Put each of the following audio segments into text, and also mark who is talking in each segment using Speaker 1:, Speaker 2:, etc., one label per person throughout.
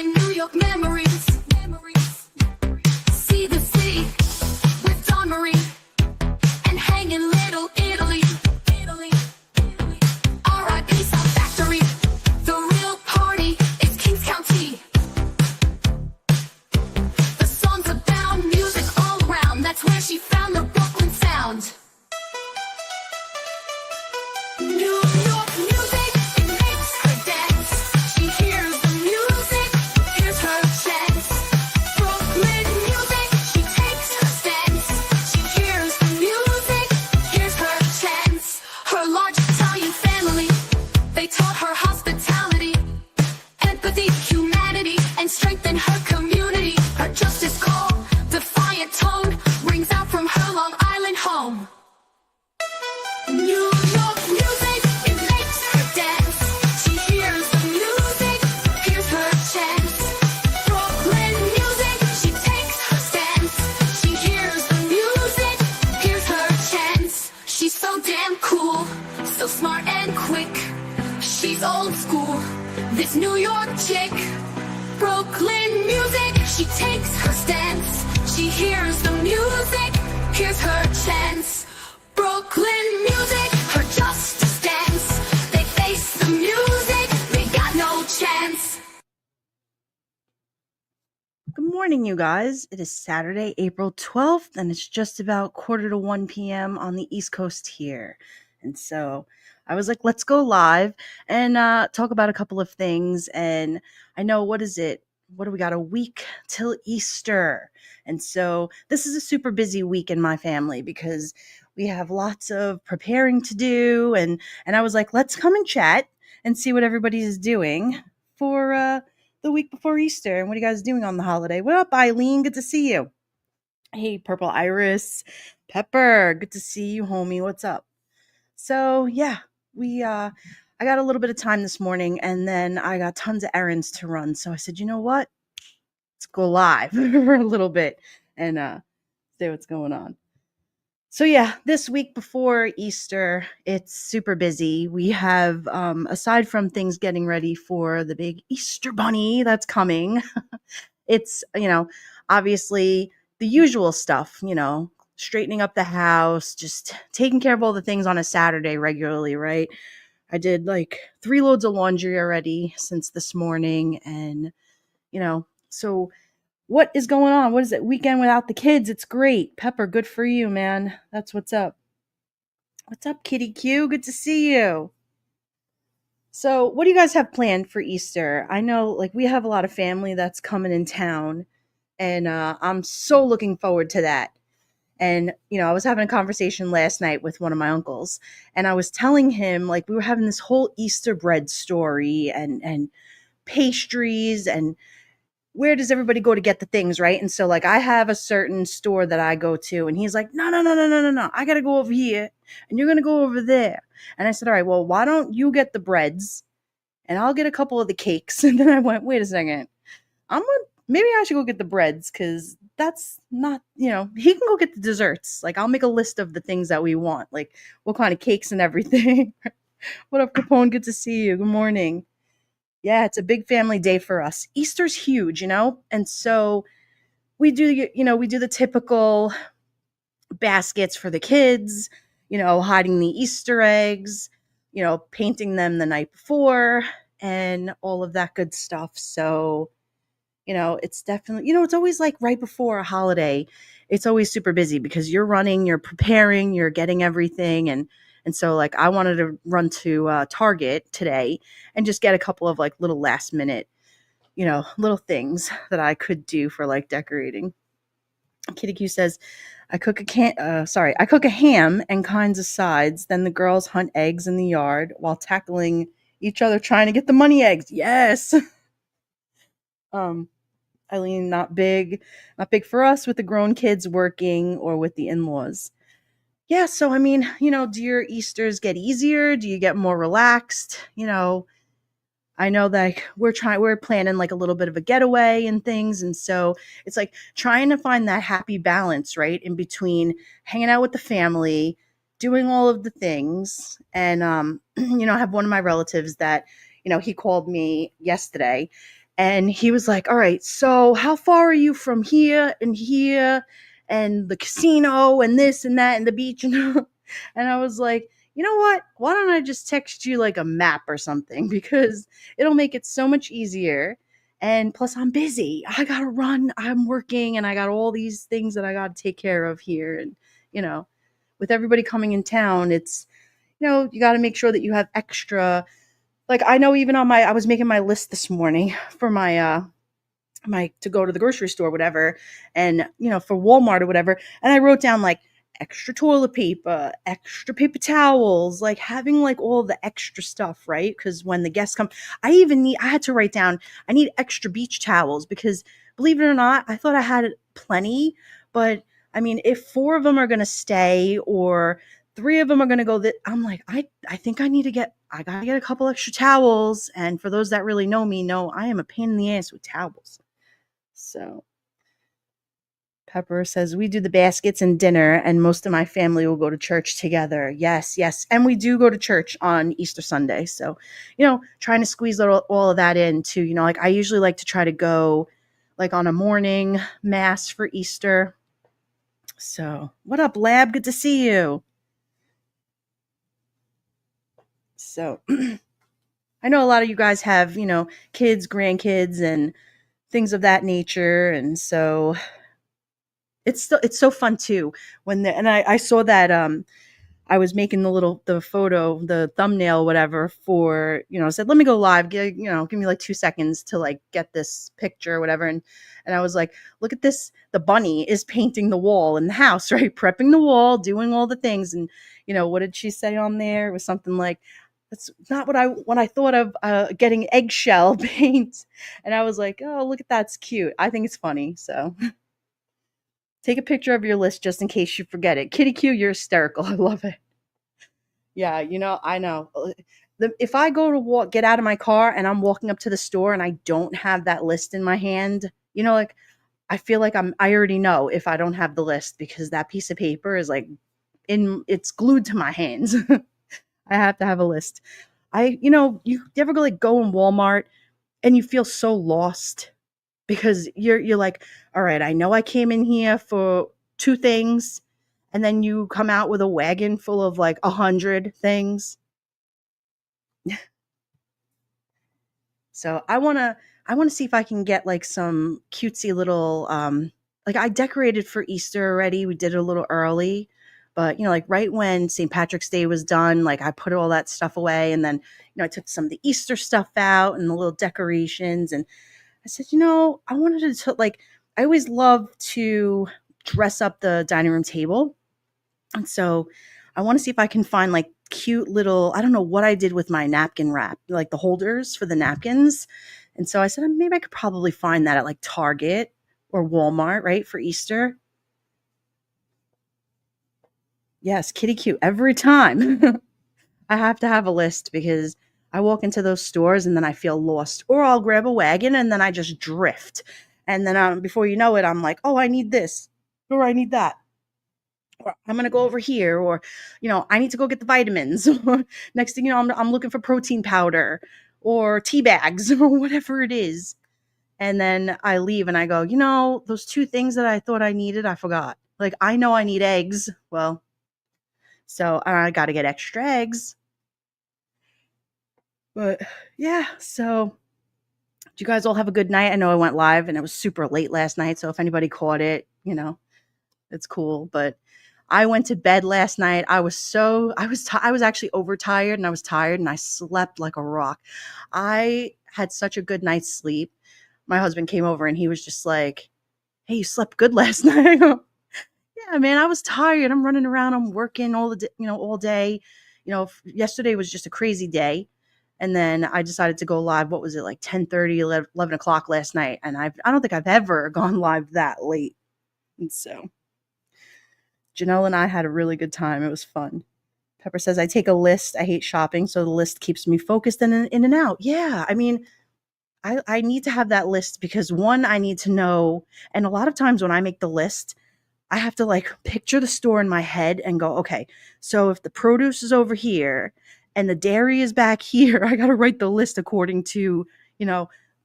Speaker 1: bring New York memories. See the city with Dawn Marie and hang in Little Italy. R.I.P. South Factory. The real party is Kings County. The songs about music all around. That's where she found the Brooklyn sound. New York music, it makes her dance. She hears the music, here's her chance. Brooklyn music, she takes her stance. She hears the music, here's her chance. Her large Italian family, they taught her hospitality, empathy, humanity, and strength in her community. Her justice call, defiant tone, rings out from her Long Island home. New York music, it makes her dance. She hears the music, here's her chance. Brooklyn music, she takes her stance. She hears the music, here's her chance. She's so damn cool, so smart and quick. She's old school, this New York chick. Brooklyn music, she takes her stance. She hears the music, here's her chance. Brooklyn music, her justice dance. They face the music, they got no chance.
Speaker 2: Good morning, you guys. It is Saturday, April 12th, and it's just about 1:45 p.m. on the East Coast here. And so I was like, let's go live and talk about a couple of things. And I know, what is it? What do we got? A week till Easter. And so this is a super busy week in my family because we have lots of preparing to do. And I was like, let's come and chat and see what everybody is doing for the week before Easter. And what are you guys doing on the holiday? What up, Eileen? Good to see you. Hey, Purple Iris. Pepper, good to see you, homie. What's up? So yeah, I got a little bit of time this morning, and then I got tons of errands to run. So I said, you know what? Let's go live for a little bit and see what's going on. So yeah, this week before Easter, it's super busy. We have, aside from things getting ready for the big Easter bunny that's coming, it's, obviously the usual stuff, straightening up the house, just taking care of all the things on a Saturday regularly, right? I did like 3 loads of laundry already since this morning. And, so what is going on? What is it? Weekend without the kids. It's great. Pepper, good for you, man. That's what's up. What's up, Kitty Q? Good to see you. So what do you guys have planned for Easter? I know, like, we have a lot of family that's coming in town, and I'm so looking forward to that. And, I was having a conversation last night with one of my uncles, and I was telling him, like, we were having this whole Easter bread story and pastries, and where does everybody go to get the things, right? And so, like, I have a certain store that I go to, and he's like, no, I got to go over here, and you're going to go over there. And I said, all right, well, why don't you get the breads, and I'll get a couple of the cakes. And then I went, wait a second, maybe I should go get the breads, because that's not, he can go get the desserts. Like, I'll make a list of the things that we want, like what kind of cakes and everything. What up, Capone? Good to see you. Good morning. Yeah, it's a big family day for us. Easter's huge, and so we do, we do the typical baskets for the kids, hiding the Easter eggs, painting them the night before, and all of that good stuff. So, it's definitely, it's always like right before a holiday, it's always super busy because you're running, you're preparing, you're getting everything. And so, like, I wanted to run to Target today and just get a couple of like little last minute, little things that I could do for like decorating. Kitty Q says, I cook a ham and kinds of sides. Then the girls hunt eggs in the yard while tackling each other trying to get the money eggs. Yes. Eileen, not big for us with the grown kids working or with the in-laws. Yeah, so I mean, do your Easters get easier? Do you get more relaxed? I know that we're planning like a little bit of a getaway and things. And so it's like trying to find that happy balance, right? In between hanging out with the family, doing all of the things. And, I have one of my relatives that, he called me yesterday And he was like, all right, so how far are you from here and here and the casino and this and that and the beach? And I was like, you know what? Why don't I just text you like a map or something? Because it'll make it so much easier. And plus, I'm busy. I got to run. I'm working and I got all these things that I got to take care of here. And, you know, with everybody coming in town, it's, you got to make sure that you have extra. Like, I know even I was making my list this morning for my to go to the grocery store, whatever, and for Walmart or whatever, and I wrote down like extra toilet paper, extra paper towels, like having like all the extra stuff, right? Because when the guests come, I had to write down I need extra beach towels because believe it or not, I thought I had plenty, but I mean, if four of them are gonna stay or three of them are gonna go, that I'm like, I think I gotta get a couple extra towels. And for those that really know me, know I am a pain in the ass with towels. So Pepper says, we do the baskets and dinner, and most of my family will go to church together. Yes, yes. And we do go to church on Easter Sunday. So, trying to squeeze all of that in too. Like I usually like to try to go like on a morning mass for Easter. So, what up, Lab? Good to see you. So, I know a lot of you guys have, kids, grandkids, and things of that nature. And so it's so fun too and I saw that I was making the photo, the thumbnail, whatever, for, I said, let me go live, give me like 2 seconds to like get this picture or whatever. And I was like, look at this. The bunny is painting the wall in the house, right? Prepping the wall, doing all the things. And, what did she say on there? It was something like, that's not when I thought of getting eggshell paint. And I was like, oh, look at that. It's cute. I think it's funny. So take a picture of your list just in case you forget it. Kitty Q, you're hysterical. I love it. Yeah, I know. If I go to get out of my car and I'm walking up to the store and I don't have that list in my hand, like I feel like I already know if I don't have the list because that piece of paper is like it's glued to my hands. I have to have a list. You ever go in Walmart and you feel so lost because you're like, all right, I know I came in here for two things, and then you come out with a wagon full of like 100 things. So I wanna see if I can get like some cutesy little like I decorated for Easter already. We did it a little early, but like right when St. Patrick's Day was done, like I put all that stuff away, and then I took some of the Easter stuff out and the little decorations, and I said, I wanted to like I always love to dress up the dining room table. And so I want to see if I can find like cute little, I don't know what I did with my napkin wrap, like the holders for the napkins. And so I said, maybe I could probably find that at like Target or Walmart, right? For Easter. Yes, kitty cute every time. I have to have a list because I walk into those stores and then I feel lost, or I'll grab a wagon and then I just drift. And then before you know it, I'm like, oh, I need this, or I need that, or I'm gonna go over here, or I need to go get the vitamins. Or next thing you know, I'm looking for protein powder or tea bags or whatever it is. And then I leave and I go, those two things that I thought I needed, I forgot. Like I know I need eggs. Well, so I got to get extra eggs. But yeah, so you guys all have a good night? I know I went live and it was super late last night, so if anybody caught it, it's cool. But I went to bed last night. I was actually overtired and I was tired and I slept like a rock. I had such a good night's sleep. My husband came over and he was just like, "Hey, you slept good last night." Yeah, man, I was tired. I'm running around. I'm working all day. Yesterday was just a crazy day. And then I decided to go live. What was it, like 10:30, 11 o'clock last night? And I don't think I've ever gone live that late. And so Janelle and I had a really good time. It was fun. Pepper says, I take a list. I hate shopping, so the list keeps me focused and in and out. Yeah, I mean, I need to have that list because one, I need to know. And a lot of times when I make the list, I have to like picture the store in my head and go, okay, so if the produce is over here and the dairy is back here, I got to write the list according to,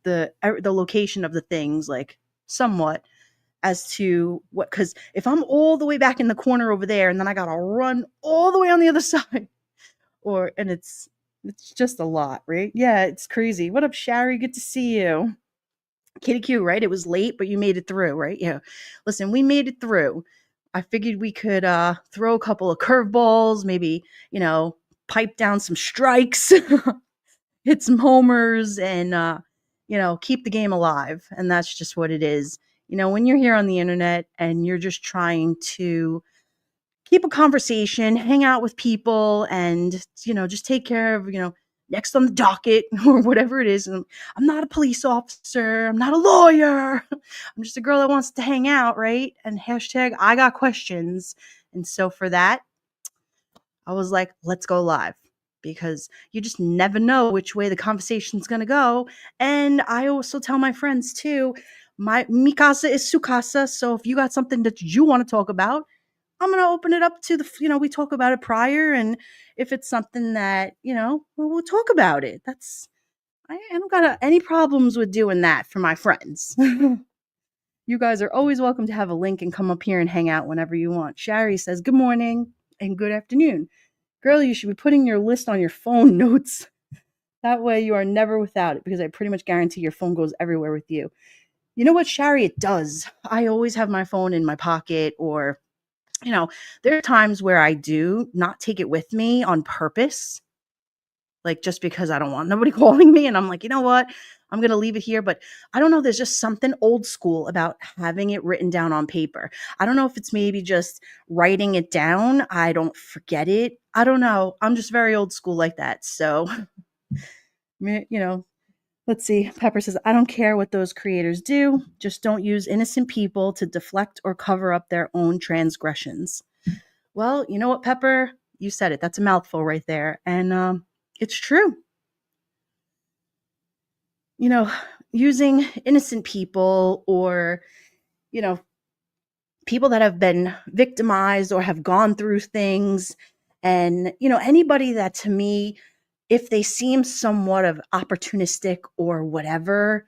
Speaker 2: the location of the things, like somewhat, as to what, because if I'm all the way back in the corner over there and then I gotta run all the way on the other side, or and it's just a lot, right? Yeah, it's crazy. What up, Shari? Good to see you. Kitty Q, right? It was late, but you made it through, right? Yeah. Listen, we made it through. I figured we could throw a couple of curveballs, maybe, pipe down some strikes, hit some homers, and keep the game alive. And that's just what it is. When you're here on the internet and you're just trying to keep a conversation, hang out with people, and just take care of next on the docket or whatever it is. And I'm not a police officer. I'm not a lawyer. I'm just a girl that wants to hang out, right? And hashtag I got questions. And so for that, I was like, let's go live, because you just never know which way the conversation's gonna go. And I also tell my friends too, my Mikasa is Sukasa. So if you got something that you want to talk about, I'm going to open it up to we talk about it prior. And if it's something that, we'll talk about it. I don't got any problems with doing that for my friends. You guys are always welcome to have a link and come up here and hang out whenever you want. Shari says, good morning and good afternoon. Girl, you should be putting your list on your phone notes. That way you are never without it, because I pretty much guarantee your phone goes everywhere with you. You know what, Shari? It does. I always have my phone in my pocket, or there are times where I do not take it with me on purpose, like just because I don't want nobody calling me. And I'm like, you know what? I'm going to leave it here. But I don't know. There's just something old school about having it written down on paper. I don't know if it's maybe just writing it down. I don't forget it. I don't know. I'm just very old school like that. So, let's see. Pepper says, I don't care what those creators do. Just don't use innocent people to deflect or cover up their own transgressions. Well, you know what, Pepper? You said it. That's a mouthful right there. And it's true. Using innocent people, or, you know, people that have been victimized or have gone through things. And, anybody that, to me, if they seem somewhat of opportunistic or whatever,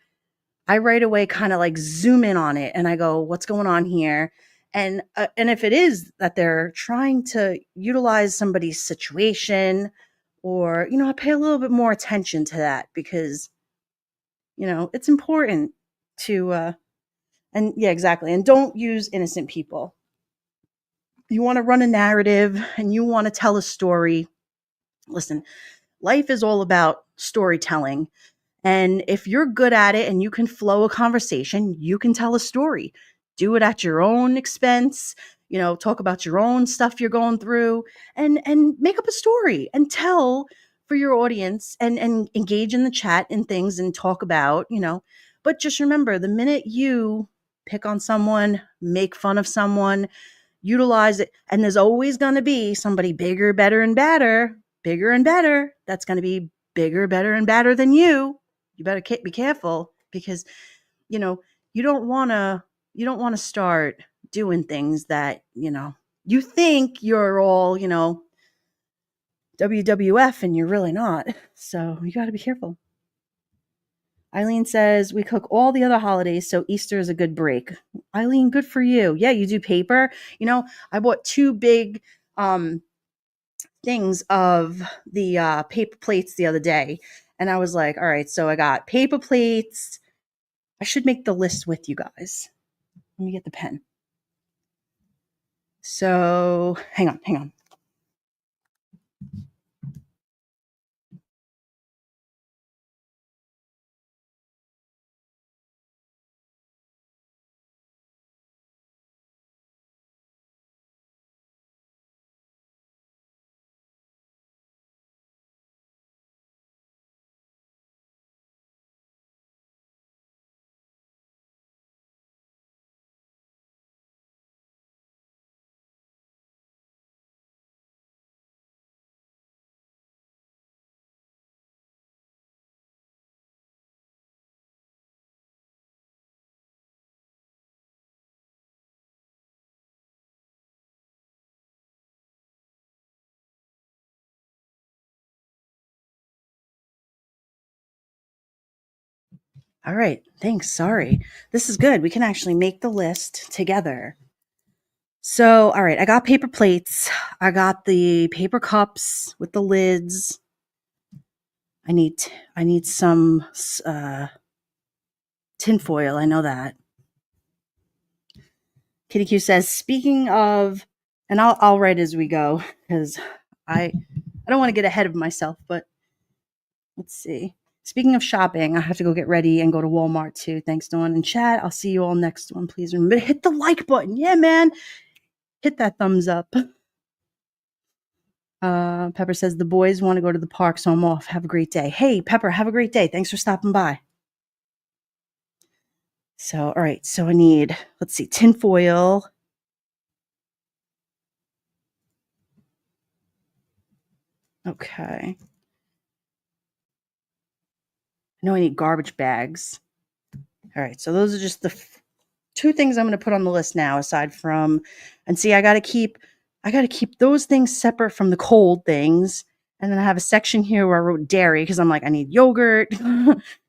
Speaker 2: I right away kind of like zoom in on it and I go, what's going on here? And if it is that they're trying to utilize somebody's situation, or I pay a little bit more attention to that, because it's important to and yeah, exactly. And don't use innocent people. You want to run a narrative and you want to tell a story. Listen, life is all about storytelling. And if you're good at it and you can flow a conversation, you can tell a story. Do it at your own expense, talk about your own stuff you're going through, and make up a story and tell for your audience, and engage in the chat and things and talk about, but just remember, the minute you pick on someone, make fun of someone, utilize it, and there's always going to be somebody bigger, better, and badder, bigger and better, that's going to be bigger, better, and badder than you. You better be careful, because you know you don't want to start doing things that you think you're all WWF, and you're really not. So you got to be careful. Eileen says, we cook all the other holidays, so Easter is a good break. Eileen, good for you. Yeah, you do paper. I bought two big things of the paper plates the other day. And I was like, all right, so I got paper plates. I should make the list with you guys. Let me get the pen. So hang on. All right. Thanks. Sorry. This is good. We can actually make the list together. So, all right, I got paper plates. I got the paper cups with the lids. I need some tinfoil. I know that. Kitty Q says, speaking of, and I'll write as we go because I don't want to get ahead of myself, but let's see. Speaking of shopping, I have to go get ready and go to Walmart too. Thanks, Dawn and chat. I'll see you all next one. Please remember to hit the like button. Yeah, man. Hit that thumbs up. Pepper says the boys want to go to the park, so I'm off. Have a great day. Hey, Pepper, have a great day. Thanks for stopping by. So, all right. So I need, let's see, tinfoil. Okay. I know I need garbage bags. All right. So those are just the two things I'm going to put on the list now, aside from, and see, I got to keep those things separate from the cold things. And then I have a section here where I wrote dairy because I'm like, I need yogurt,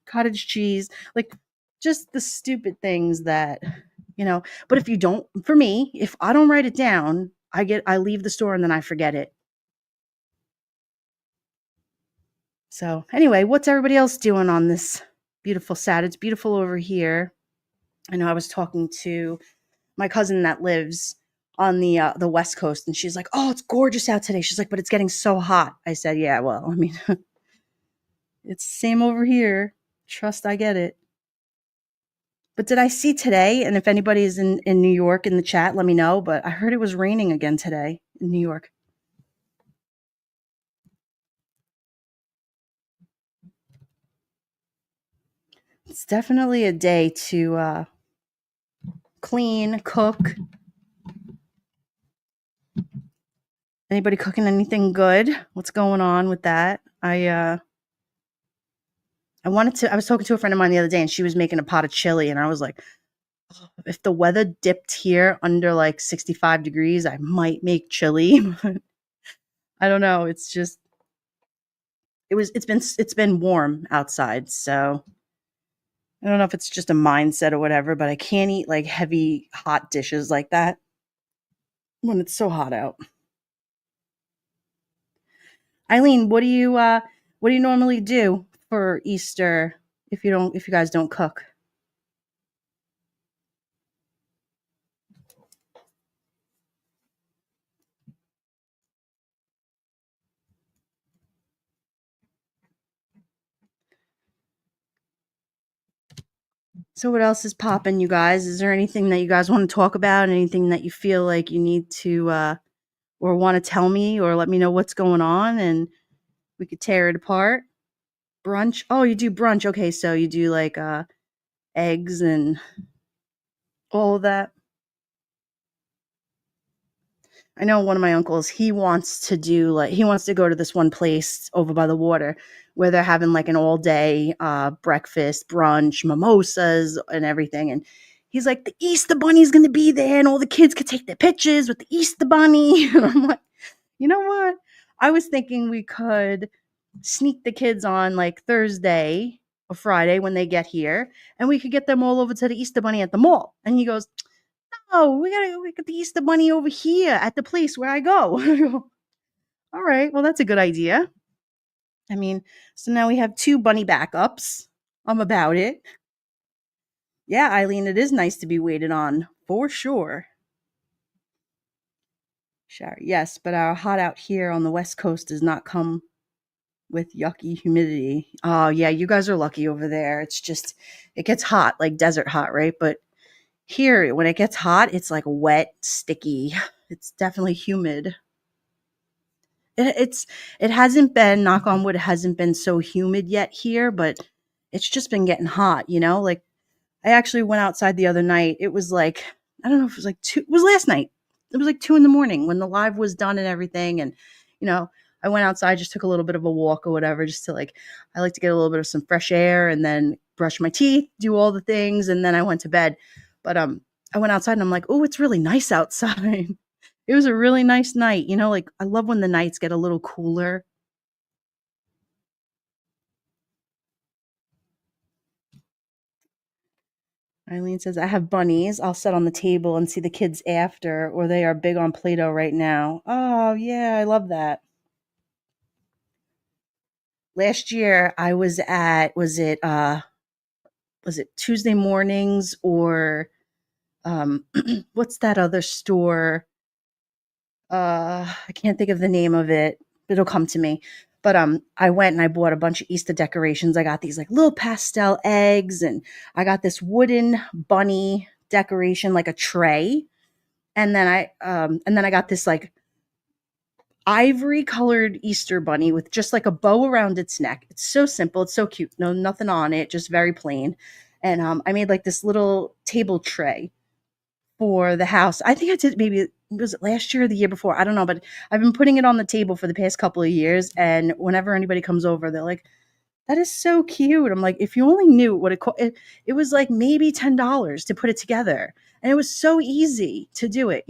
Speaker 2: cottage cheese, like just the stupid things that, but if you don't, for me, if I don't write it down, I leave the store and then I forget it. So anyway, what's everybody else doing on this beautiful Saturday? It's beautiful over here. I know I was talking to my cousin that lives on the West Coast, and she's like, "Oh, it's gorgeous out today." She's like, "But it's getting so hot." I said, "Yeah, well, I mean, it's the same over here. Trust, I get it." But did I see today? And if anybody is in New York in the chat, let me know. But I heard it was raining again today in New York. It's definitely a day to clean, cook. Anybody cooking anything good? What's going on with that? I was talking to a friend of mine the other day and she was making a pot of chili and I was like, "Oh, if the weather dipped here under like 65 degrees, I might make chili." I don't know. It's been warm outside, so I don't know if it's just a mindset or whatever, but I can't eat like heavy hot dishes like that when it's so hot out. Eileen, what do you normally do for Easter if you guys don't cook? So what else is popping, you guys? Is there anything that you guys want to talk about? Anything that you feel like you need to or want to tell me or let me know what's going on and we could tear it apart? Brunch? Oh, you do brunch. Okay, so you do like eggs and all of that. I know one of my uncles, he wants to go to this one place over by the water where they're having like an all day breakfast, brunch, mimosas and everything. And he's like, the Easter Bunny's going to be there and all the kids could take their pictures with the Easter Bunny. And I'm like, you know what? I was thinking we could sneak the kids on like Thursday or Friday when they get here and we could get them all over to the Easter Bunny at the mall. And he goes, "Oh, we got the Easter Bunny over here at the place where I go." I go, "All right, well, that's a good idea." I mean, so now we have two bunny backups. I'm about it. Yeah, Eileen, it is nice to be waited on for sure. Sure, yes, but our hot out here on the West Coast does not come with yucky humidity. Oh, yeah, you guys are lucky over there. It's just, it gets hot, like desert hot, right? But here, when it gets hot, it's like wet, sticky. It's definitely humid. It hasn't been, knock on wood, it hasn't been so humid yet here, but it's just been getting hot, like I actually went outside the other night. It was like, I don't know if it was like two, it was last night. It was like 2 a.m. when the live was done and everything. And, I went outside, just took a little bit of a walk or whatever, just to like, I like to get a little bit of some fresh air and then brush my teeth, do all the things. And then I went to bed. But, I went outside and I'm like, oh, it's really nice outside. It was a really nice night. Like I love when the nights get a little cooler. Eileen says, I have bunnies. I'll sit on the table and see the kids after, or they are big on Play Doh right now. Oh, yeah, I love that. Last year I was at, was it Tuesday mornings or um what's that other store? I can't think of the name of it. It'll come to me. But I went and I bought a bunch of Easter decorations. I got these like little pastel eggs, and I got this wooden bunny decoration like a tray. And then I got this like ivory colored Easter bunny with just like a bow around its neck. It's so simple, it's so cute. No, nothing on it, just very plain. And I made like this little table tray for the house. I think I did, maybe was it last year or the year before? I don't know, but I've been putting it on the table for the past couple of years. And whenever anybody comes over, they're like, "That is so cute." I'm like, if you only knew what it cost, it was like maybe $10 to put it together, and it was so easy to do it.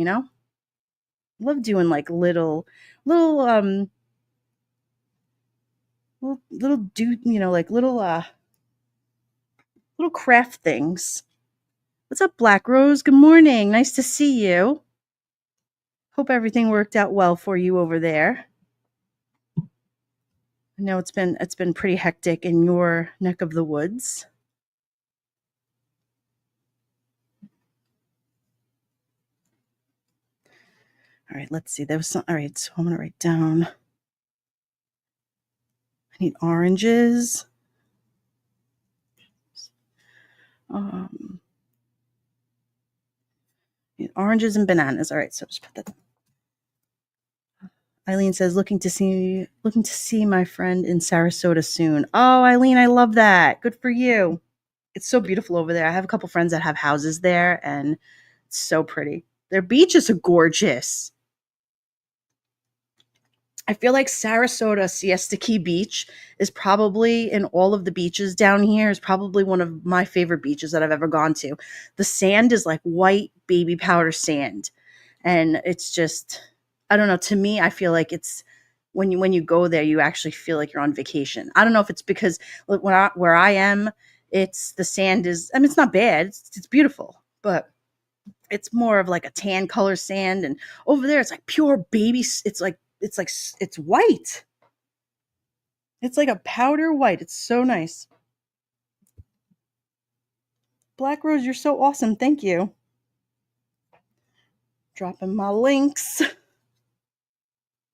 Speaker 2: Love doing like little little do like little craft things. What's up, Black Rose? Good morning. Nice to see you. Hope everything worked out well for you over there. I know it's been pretty hectic in your neck of the woods. All right, let's see. There was some. All right, so I'm gonna write down. I need oranges. Um, need oranges and bananas. All right, so just put that. Eileen says, looking to see my friend in Sarasota soon. Oh, Eileen, I love that. Good for you. It's so beautiful over there. I have a couple friends that have houses there, and it's so pretty. Their beaches are gorgeous. I feel like Sarasota Siesta Key Beach is probably, in all of the beaches down here, is probably one of my favorite beaches that I've ever gone to. The sand is like white baby powder sand, and it's just, I don't know. To me, I feel like it's when you go there, you actually feel like you're on vacation. I don't know if it's because where I am, it's the sand is. I mean, it's not bad. It's beautiful, but it's more of like a tan color sand, and over there it's like pure baby. It's white. It's like a powder white. It's so nice. Black Rose, you're so awesome. Thank you. Dropping my links.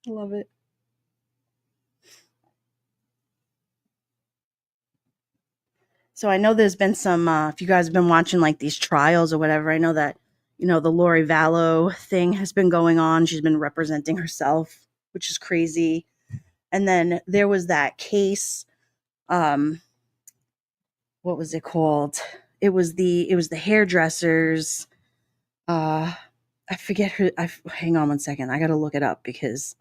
Speaker 2: Love it. So I know there's been some, if you guys have been watching like these trials or whatever, I know that, the Lori Vallow thing has been going on. She's been representing herself, which is crazy. And then there was that case, um, what was it called? It was the hairdressers. Uh, I forget who. Hang on one second. I got to look it up because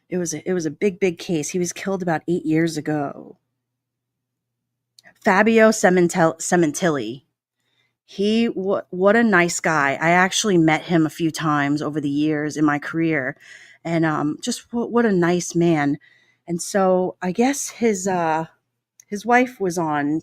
Speaker 2: it was a big case. He was killed about 8 years ago. Fabio Cementilli. What a nice guy. I actually met him a few times over the years in my career, and just what a nice man. And so I guess his wife was on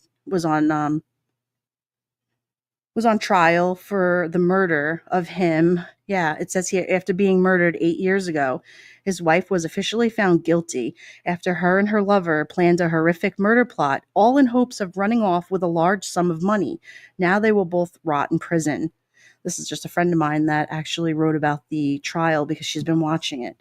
Speaker 2: trial for the murder of him. Yeah, it says here, after being murdered 8 years ago, his wife was officially found guilty after her and her lover planned a horrific murder plot, all in hopes of running off with a large sum of money. Now they will both rot in prison. This is just a friend of mine that actually wrote about the trial because she's been watching it.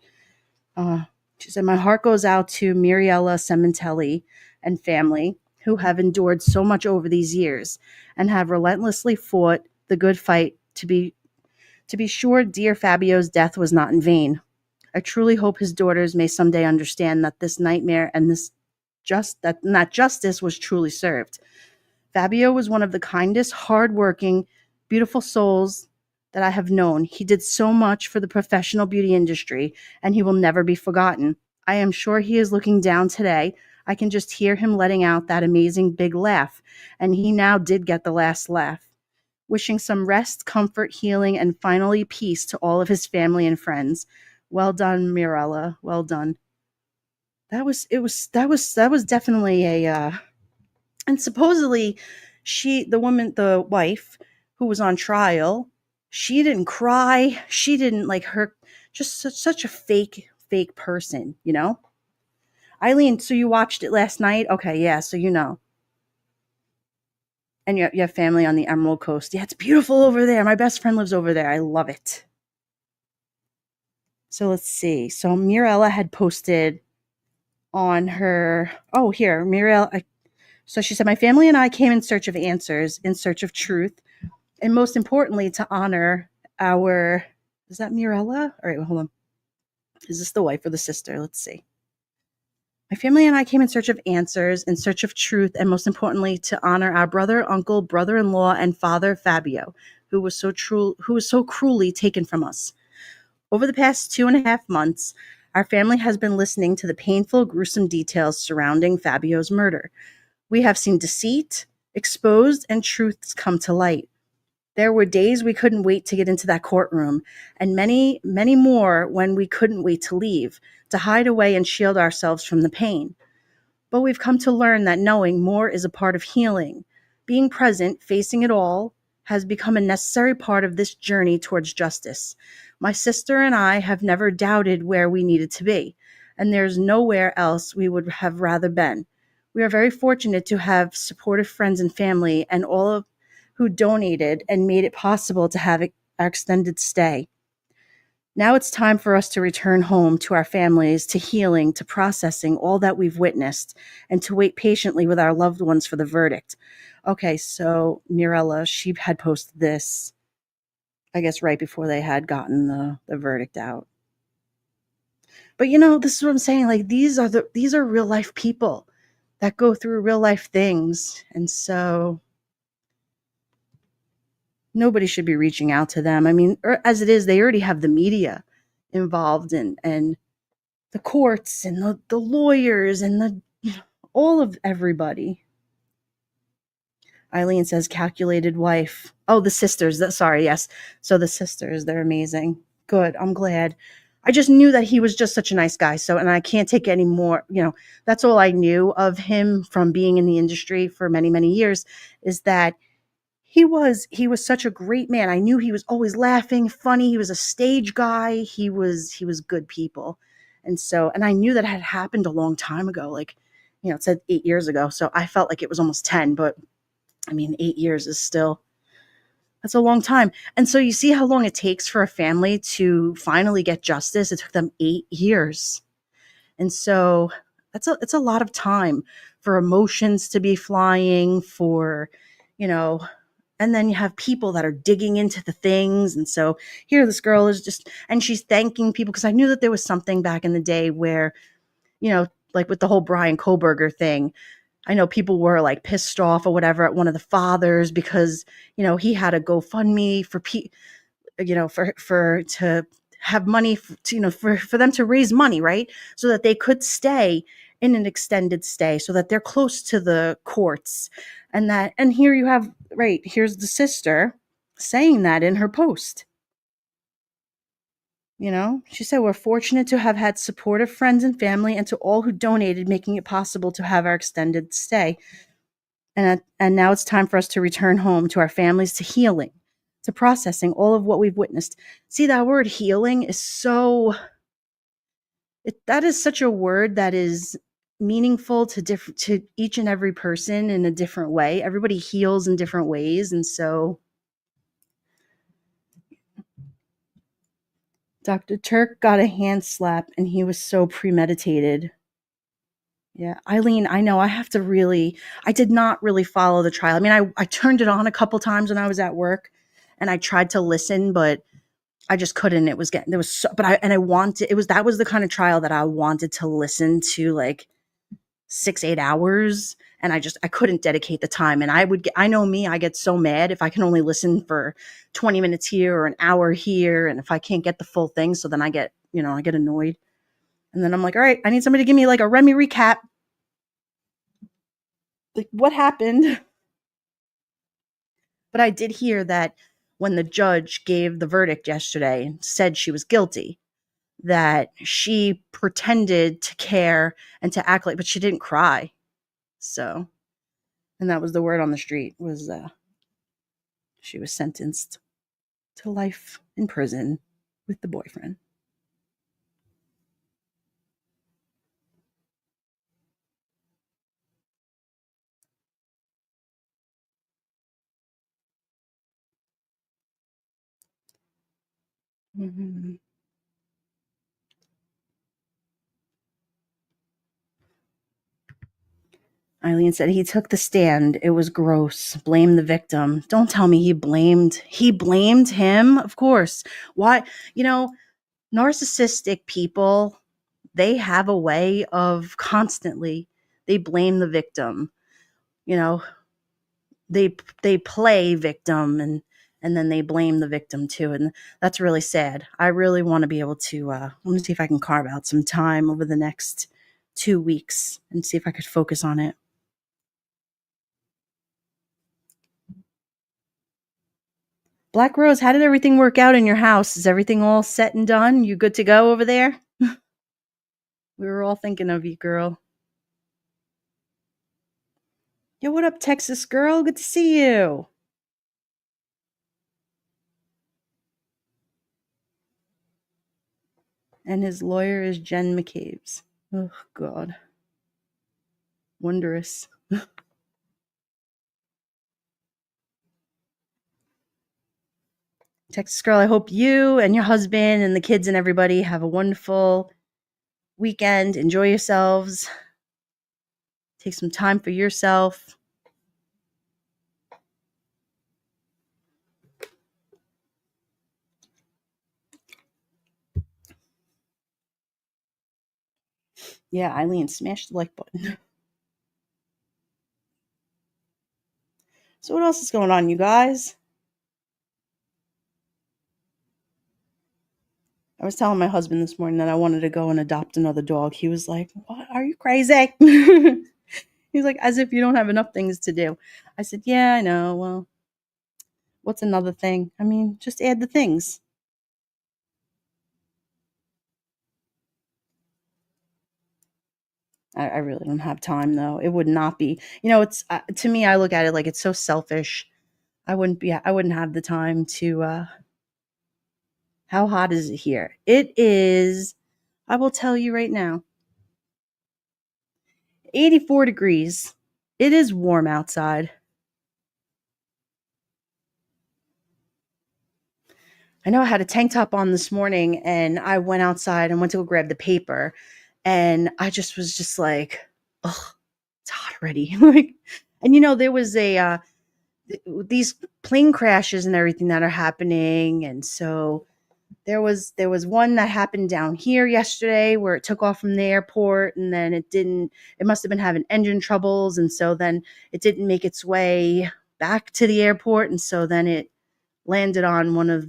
Speaker 2: She said, my heart goes out to Miriella Cementelli and family who have endured so much over these years and have relentlessly fought the good fight to be sure dear Fabio's death was not in vain. I truly hope his daughters may someday understand that this nightmare and that justice was truly served. Fabio was one of the kindest, hardworking, beautiful souls that I have known. He did so much for the professional beauty industry, and he will never be forgotten. I am sure he is looking down today. I can just hear him letting out that amazing big laugh, and he now did get the last laugh. Wishing some rest, comfort, healing, and finally peace to all of his family and friends. Well done, Mirella. Well done. that was definitely a and supposedly the wife who was on trial, she didn't cry, she didn't like her, just such a fake person, you know. Eileen, so you watched it last night? Okay, yeah, so you know. And you have family on the Emerald Coast. Yeah, it's beautiful over there. My best friend lives over there. I love it. So let's see. So Mirella had posted on her. Oh, here, Mirella. So she said, "My family and I came in search of answers, in search of truth, and most importantly, to honor our." Is that Mirella? All right, well, hold on. Is this the wife or the sister? Let's see. My family and I came in search of answers, in search of truth, and most importantly, to honor our brother, uncle, brother-in-law, and father Fabio, who was so cruelly taken from us. Over the past 2.5 months, our family has been listening to the painful, gruesome details surrounding Fabio's murder. We have seen deceit exposed and truths come to light. There were days we couldn't wait to get into that courtroom, and many, many more when we couldn't wait to leave, to hide away and shield ourselves from the pain. But we've come to learn that knowing more is a part of healing. Being present, facing it all, has become a necessary part of this journey towards justice. My sister and I have never doubted where we needed to be, and there's nowhere else we would have rather been. We are very fortunate to have supportive friends and family and all of who donated and made it possible to have our extended stay. Now it's time for us to return home to our families, to healing, to processing all that we've witnessed, and to wait patiently with our loved ones for the verdict. Okay, so Mirella, she had posted this, I guess, right before they had gotten the verdict out. But you know, this is what I'm saying. Like these are real life people that go through real life things. And so nobody should be reaching out to them. I mean, as it is, they already have the media involved and the courts and the lawyers and all of everybody. Eileen says calculated wife. Oh, the sisters. Sorry, yes. So the sisters, they're amazing. Good. I'm glad. I just knew that he was just such a nice guy. So, and I can't take any more, that's all I knew of him from being in the industry for many, many years, is that he was such a great man. I knew he was always laughing, funny. He was a stage guy. He was good people. And I knew that had happened a long time ago. Like, it said 8 years ago. So I felt like it was almost 10, but I mean, 8 years is still, that's a long time. And so you see how long it takes for a family to finally get justice. It took them 8 years. And so it's a lot of time for emotions to be flying, for, you know, and then you have people that are digging into the things. And so here this girl is just, and she's thanking people, because I knew that there was something back in the day where, like with the whole Brian Koberger thing, I know people were like pissed off or whatever at one of the fathers because, he had a GoFundMe to have money for them to raise money, right? So that they could stay in an extended stay, so that they're close to the courts. And here you have, right, here's the sister saying that in her post. She said, "We're fortunate to have had supportive friends and family, and to all who donated, making it possible to have our extended stay. And now it's time for us to return home to our families, to healing, to processing all of what we've witnessed." See, that word healing is that is such a word that is meaningful to each and every person in a different way. Everybody heals in different ways. And so Dr. Turk got a hand slap and he was so premeditated. Yeah, Eileen, I know I did not really follow the trial. I mean, I turned it on a couple times when I was at work and I tried to listen, but I just couldn't. It was getting, there was so, but I wanted, that was the kind of trial that I wanted to listen to, like 6, 8 hours. And I couldn't dedicate the time. And I know me, I get so mad if I can only listen for 20 minutes here or an hour here. And if I can't get the full thing, so then I get annoyed. And then I'm like, all right, I need somebody to give me like a Remy recap. Like, what happened? But I did hear that when the judge gave the verdict yesterday and said she was guilty, that she pretended to care and to act like, but she didn't cry. So, and that was the word on the street was she was sentenced to life in prison with the boyfriend. Mhm. Eileen said he took the stand. It was gross. Blame the victim. Don't tell me he blamed him. Of course. Why? Narcissistic people, they have a way of constantly they blame the victim. You know, they play victim and then they blame the victim too, and that's really sad. I really want to be able to let me see if I can carve out some time over the next 2 weeks and see if I could focus on it. Black Rose, how did everything work out in your house? Is everything all set and done? You good to go over there? We were all thinking of you, girl. Yo, what up, Texas girl? Good to see you. And his lawyer is Jen McCabe's. Oh, God. Wondrous. Texas girl, I hope you and your husband and the kids and everybody have a wonderful weekend. Enjoy yourselves. Take some time for yourself. Yeah, Eileen, smash the like button. So what else is going on, you guys? I was telling my husband this morning that I wanted to go and adopt another dog. He was like, "What? Are you crazy?" He's like, "As if you don't have enough things to do." I said, "Yeah, I know. Well, what's another thing? I mean, just add the things." I really don't have time though. It would not be, it's to me, I look at it like it's so selfish. I wouldn't have the time to, how hot is it here? It is, I will tell you right now, 84 degrees. It is warm outside. I know I had a tank top on this morning and I went outside and went to go grab the paper and I just was just like, oh, it's hot already. Like, and there was these plane crashes and everything that are happening. And so there was one that happened down here yesterday where it took off from the airport and then it must have been having engine troubles. And so then it didn't make its way back to the airport. And so then it landed on one of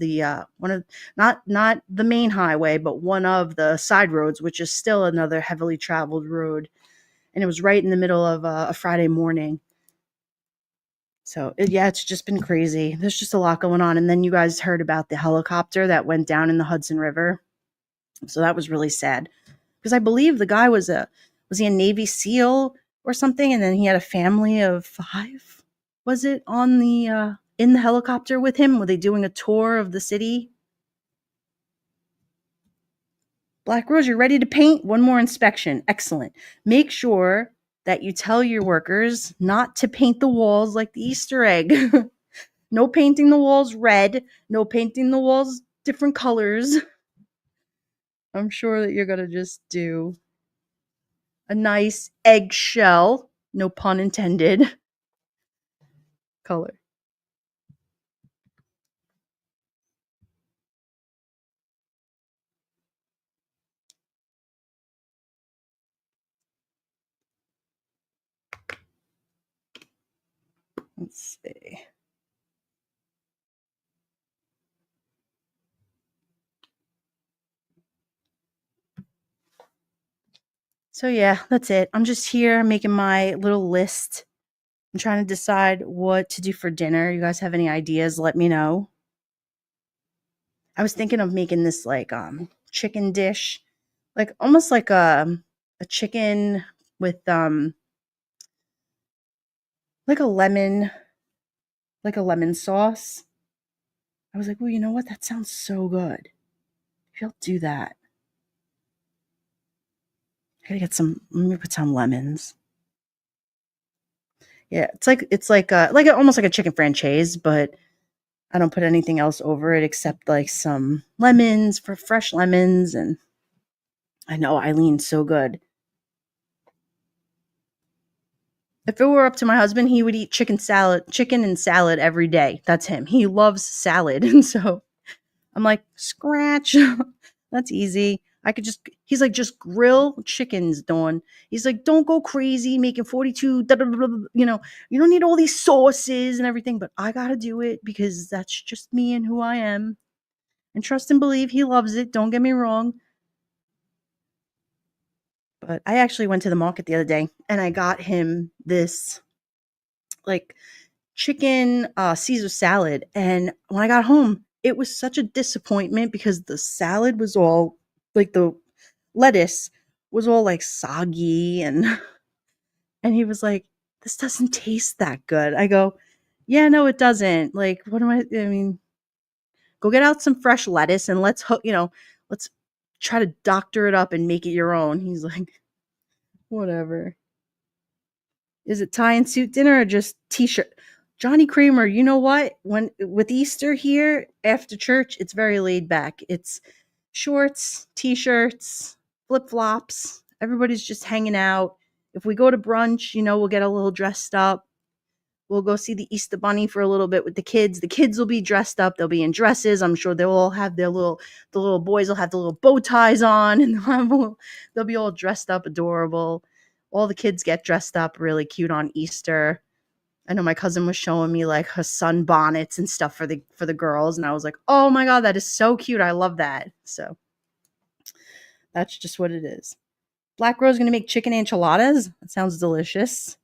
Speaker 2: not the main highway, but one of the side roads, which is still another heavily traveled road. And it was right in the middle of a Friday morning. So it's just been crazy. There's just a lot going on. And then you guys heard about the helicopter that went down in the Hudson River. So that was really sad because I believe the guy was he a Navy SEAL or something? And then he had a family of 5. Was it on the, in the helicopter with him? Were they doing a tour of the city? Black Rose, you're ready to paint? One more inspection. Excellent. Make sure that you tell your workers not to paint the walls like the Easter egg. No painting the walls red. No painting the walls different colors. I'm sure that you're going to just do a nice eggshell, no pun intended, color. Let's see. So yeah, that's it. I'm just here making my little list. I'm trying to decide what to do for dinner. You guys have any ideas? Let me know. I was thinking of making this like chicken dish, like almost like a chicken with like a lemon sauce. I was like, well, you know what? That sounds so good. Maybe I'll do that. I gotta get some. Let me put some lemons. Yeah, it's like almost like a chicken franchise, but I don't put anything else over it except like some lemons for fresh lemons, and I know Eileen's so good. If it were up to my husband, he would eat chicken and salad every day. That's him. He loves salad, and so I'm like, scratch. That's easy. I could just, he's like, just grill chickens, Dawn. He's like, don't go crazy making 42, da, da, da, da, da, you don't need all these sauces and everything, but I got to do it because that's just me and who I am. And trust and believe he loves it. Don't get me wrong. But I actually went to the market the other day and I got him this like chicken Caesar salad. And when I got home, it was such a disappointment because the salad was all like the lettuce was all like soggy and and he was like, this doesn't taste that good. I go, yeah, no, it doesn't. Like, what am I mean, go get out some fresh lettuce and let's try to doctor it up and make it your own. He's like, whatever. Is it tie and suit dinner or just t-shirt? Johnny Kramer, you know what? When with Easter here after church, it's very laid back. It's shorts, t-shirts, flip-flops. Everybody's just hanging out. If we go to brunch, we'll get a little dressed up. We'll go see the Easter bunny for a little bit with the kids. The kids will be dressed up. They'll be in dresses. I'm sure they'll all have the little boys will have the little bow ties on and they'll be all dressed up adorable. All the kids get dressed up really cute on Easter. I know my cousin was showing me like her sun bonnets and stuff for the girls, and I was like, "Oh my god, that is so cute. I love that." So that's just what it is. Black Rose going to make chicken enchiladas. That sounds delicious.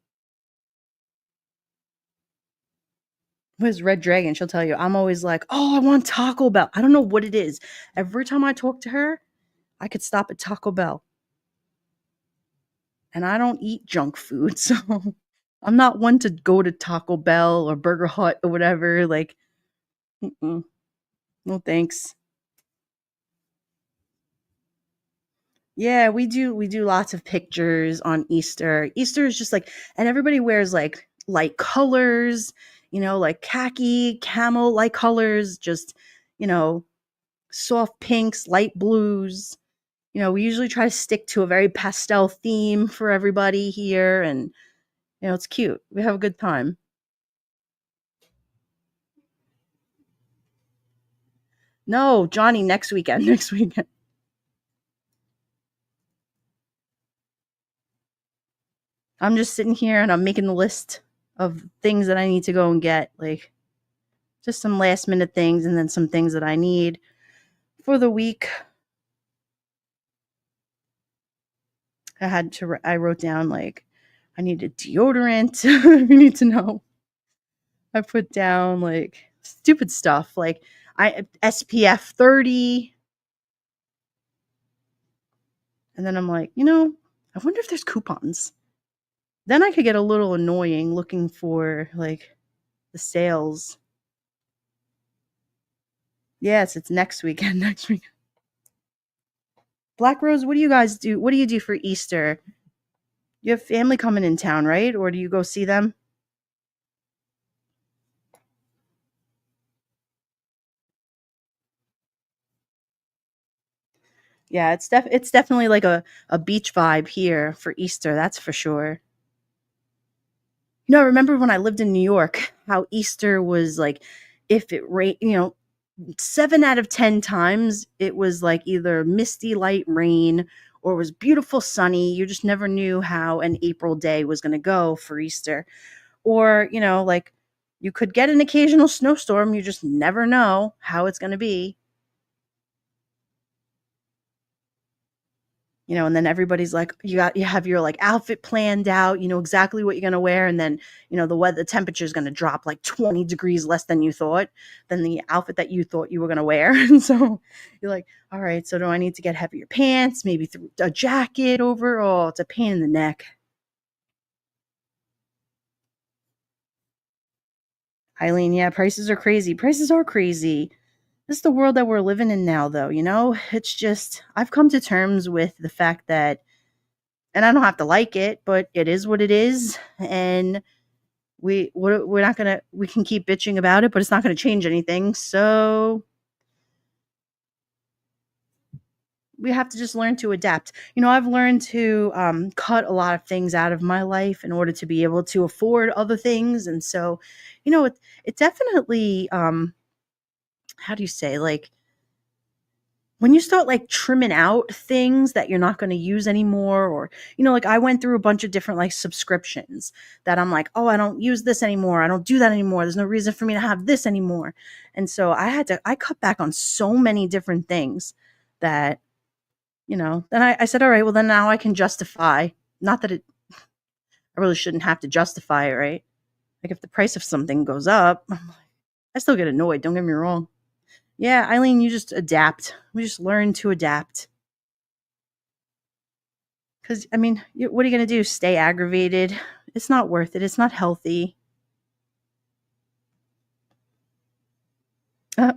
Speaker 2: Where's Red Dragon? She'll tell you. I'm always like, "Oh, I want Taco Bell." I don't know what it is. Every time I talk to her, I could stop at Taco Bell. And I don't eat junk food, so I'm not one to go to Taco Bell or Burger Hut or whatever. Like, mm-mm. No thanks. Yeah, we do lots of pictures on Easter. Easter is just like, and everybody wears like light colors, like khaki, camel light colors, just, you know, soft pinks, light blues. We usually try to stick to a very pastel theme for everybody here, and it's cute. We have a good time. No, Johnny, next weekend, next weekend. I'm just sitting here and I'm making the list of things that I need to go and get, like just some last minute things and then some things that I need for the week. I wrote down like I need a deodorant. You need to know. I put down like stupid stuff like I SPF 30, and then I'm like, I wonder if there's coupons. Then I could get a little annoying looking for like the sales. Yes, it's next weekend. Next week. Black Rose, what do you guys do? What do you do for Easter? You have family coming in town, right? Or do you go see them? Yeah, it's definitely like a beach vibe here for Easter, that's for sure. I remember when I lived in New York, how Easter was like if it rained, 7 out of 10 times it was like either misty light rain or it was beautiful sunny. You just never knew how an April day was going to go for Easter. Or, like you could get an occasional snowstorm, you just never know how it's going to be. and then everybody's like, you have your like outfit planned out, you know exactly what you're going to wear. And then, the temperature is going to drop like 20 degrees less than you thought, than the outfit that you thought you were going to wear. And so you're like, all right, so do I need to get heavier pants, maybe a jacket over? Oh, it's a pain in the neck. Eileen, yeah, prices are crazy. Prices are crazy. This is the world that we're living in now, though. It's just, I've come to terms with the fact that, and I don't have to like it, but it is what it is. And we're not gonna, we can keep bitching about it, but it's not gonna change anything. So we have to just learn to adapt. I've learned to cut a lot of things out of my life in order to be able to afford other things. And so, it definitely, how do you say, like, when you start like trimming out things that you're not going to use anymore, or like I went through a bunch of different like subscriptions that I'm like, oh, I don't use this anymore, I don't do that anymore, there's no reason for me to have this anymore. And so I cut back on so many different things that, then I said, all right, well then now I can justify, not that I really shouldn't have to justify it, right? Like if the price of something goes up, I still get annoyed, don't get me wrong. Yeah, Eileen, you just adapt. We just learn to adapt. Because, I mean, what are you going to do? Stay aggravated? It's not worth it. It's not healthy.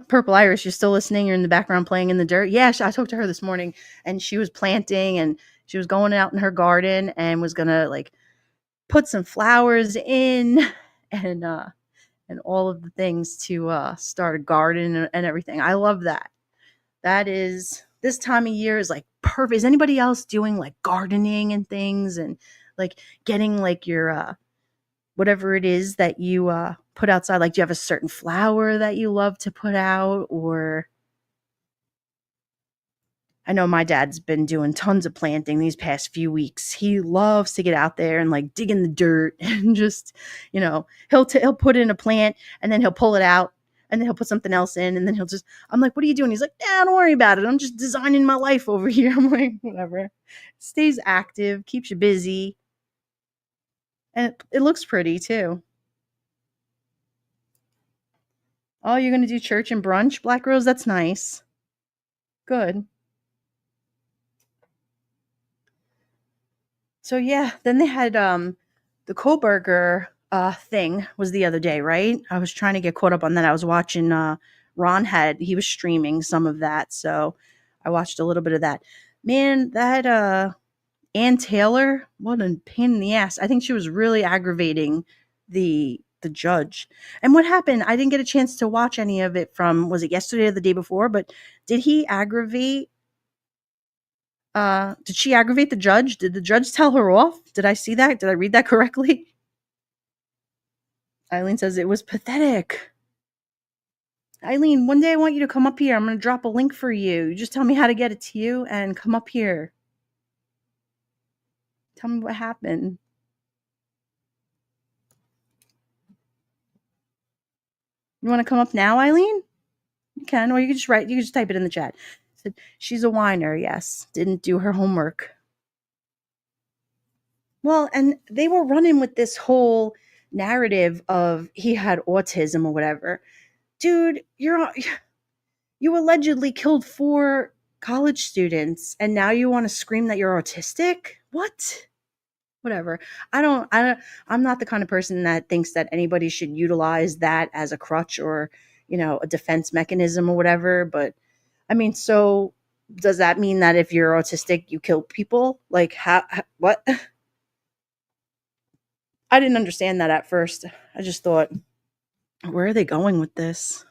Speaker 2: Purple Iris, you're still listening? You're in the background playing in the dirt? Yeah, I talked to her this morning, and she was planting, and she was going out in her garden and was going to, like, put some flowers in and all of the things to start a garden and everything. I love that. That is, this time of year is like perfect. Is anybody else doing like gardening and things, and like getting like your whatever it is that you put outside? Like, do you have a certain flower that you love to put out? Or I know my dad's been doing tons of planting these past few weeks. He loves to get out there and like dig in the dirt and just, he'll put in a plant and then he'll pull it out and then he'll put something else in and then I'm like, what are you doing? He's like, yeah, don't worry about it, I'm just designing my life over here. I'm like, whatever. Stays active, keeps you busy, and it looks pretty too. Oh, you're gonna do church and brunch, Black Rose? That's nice. Good. So yeah, then they had the Kohlberger thing was the other day, right? I was trying to get caught up on that. I was watching he was streaming some of that, so I watched a little bit of that. Man, that Ann Taylor, what a pain in the ass. I think she was really aggravating the judge. And what happened? I didn't get a chance to watch any of it from, was it yesterday or the day before? But did he aggravate did she aggravate the judge? Did the judge tell her off? Did I see that? Did I read that correctly? Eileen says it was pathetic. Eileen, one day I want you to come up here. I'm going to drop a link for you. You just tell me how to get it to you and come up here. Tell me what happened. You want to come up now, Eileen? You can, or you can just type it in the chat. Said she's a whiner, yes. Didn't do her homework. Well, and they were running with this whole narrative of he had autism or whatever. Dude, you allegedly killed 4 college students and now you want to scream that you're autistic? What? Whatever. I'm not the kind of person that thinks that anybody should utilize that as a crutch or, a defense mechanism or whatever, but I mean, so does that mean that if you're autistic you kill people? Like how what? I didn't understand that at first. I just thought, where are they going with this?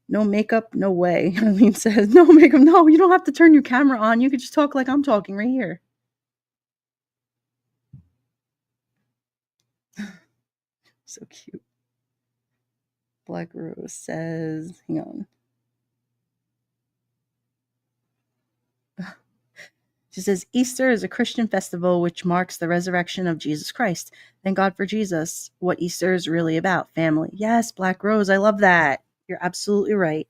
Speaker 2: No makeup, no way. Eileen says, no makeup. No, you don't have to turn your camera on. You could just talk like I'm talking right here. So cute. Black Rose says, hang on. She says, Easter is a Christian festival which marks the resurrection of Jesus Christ. Thank God for Jesus. What Easter is really about, family. Yes, Black Rose, I love that. You're absolutely right.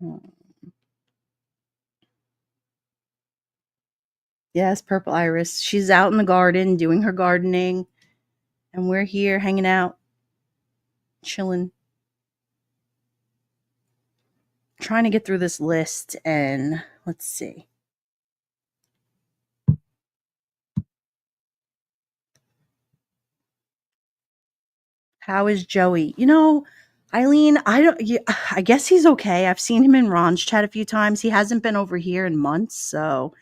Speaker 2: Oh. Yes, Purple Iris. She's out in the garden doing her gardening, and we're here hanging out, chilling, trying to get through this list. And let's see. How is Joey? Eileen, I don't. Yeah, I guess he's okay. I've seen him in Ron's chat a few times. He hasn't been over here in months, so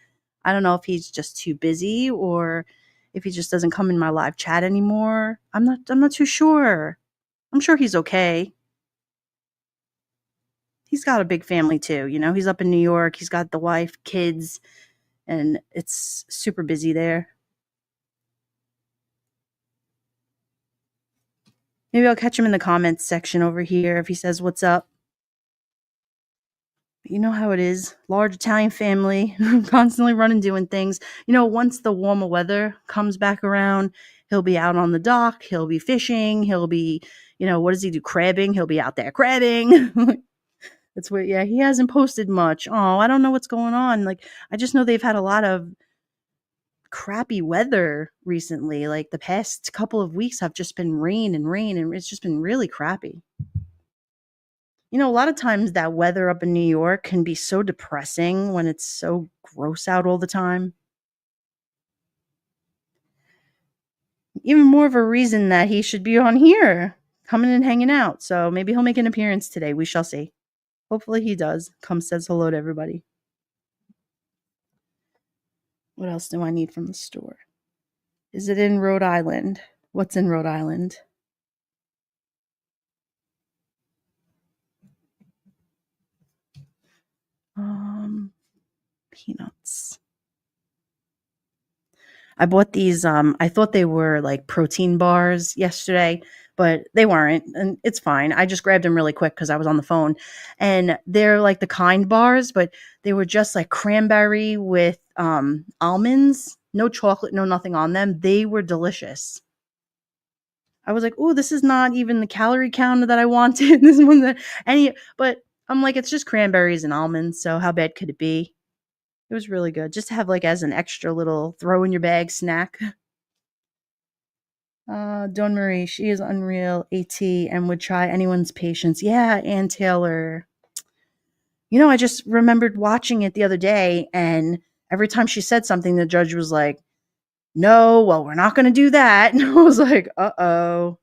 Speaker 2: I don't know if he's just too busy or if he just doesn't come in my live chat anymore. I'm not too sure. I'm sure he's okay. He's got a big family too, He's up in New York. He's got the wife, kids, and it's super busy there. Maybe I'll catch him in the comments section over here if he says what's up. You know how it is. Large Italian family, constantly running, doing things. Once the warmer weather comes back around, he'll be out on the dock. He'll be fishing. He'll be, what does he do? Crabbing. He'll be out there crabbing. That's what, yeah, he hasn't posted much. Oh, I don't know what's going on. Like, I just know they've had a lot of crappy weather recently. Like, the past couple of weeks have just been rain and rain, and it's just been really crappy. A lot of times that weather up in New York can be so depressing when it's so gross out all the time. Even more of a reason that he should be on here, coming and hanging out. So maybe he'll make an appearance today. We shall see. Hopefully he does. Come says hello to everybody. What else do I need from the store? Is it in Rhode Island? What's in Rhode Island? Peanuts. I bought these, I thought they were like protein bars yesterday, but they weren't, and it's fine. I just grabbed them really quick because I was on the phone. And they're like the Kind bars, but they were just like cranberry with almonds, no chocolate, no nothing on them. They were delicious. I was like, "Oh, this is not even the calorie counter that I wanted." This one that but I'm like, it's just cranberries and almonds, so how bad could it be? It was really good, just to have like as an extra little throw in your bag snack. Dawn Marie, she is unreal, AT, and would try anyone's patience. Yeah, Ann Taylor. I just remembered watching it the other day, and every time she said something, the judge was like, "No, well, we're not going to do that." And I was like, "Uh-oh."